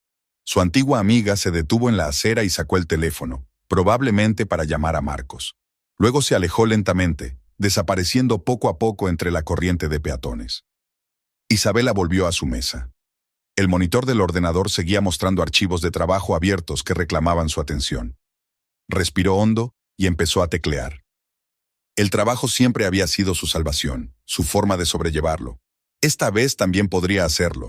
Su antigua amiga se detuvo en la acera y sacó el teléfono, probablemente para llamar a Marcos. Luego se alejó lentamente, desapareciendo poco a poco entre la corriente de peatones. Isabela volvió a su mesa. El monitor del ordenador seguía mostrando archivos de trabajo abiertos que reclamaban su atención. Respiró hondo y empezó a teclear. El trabajo siempre había sido su salvación, su forma de sobrellevarlo. Esta vez también podría hacerlo.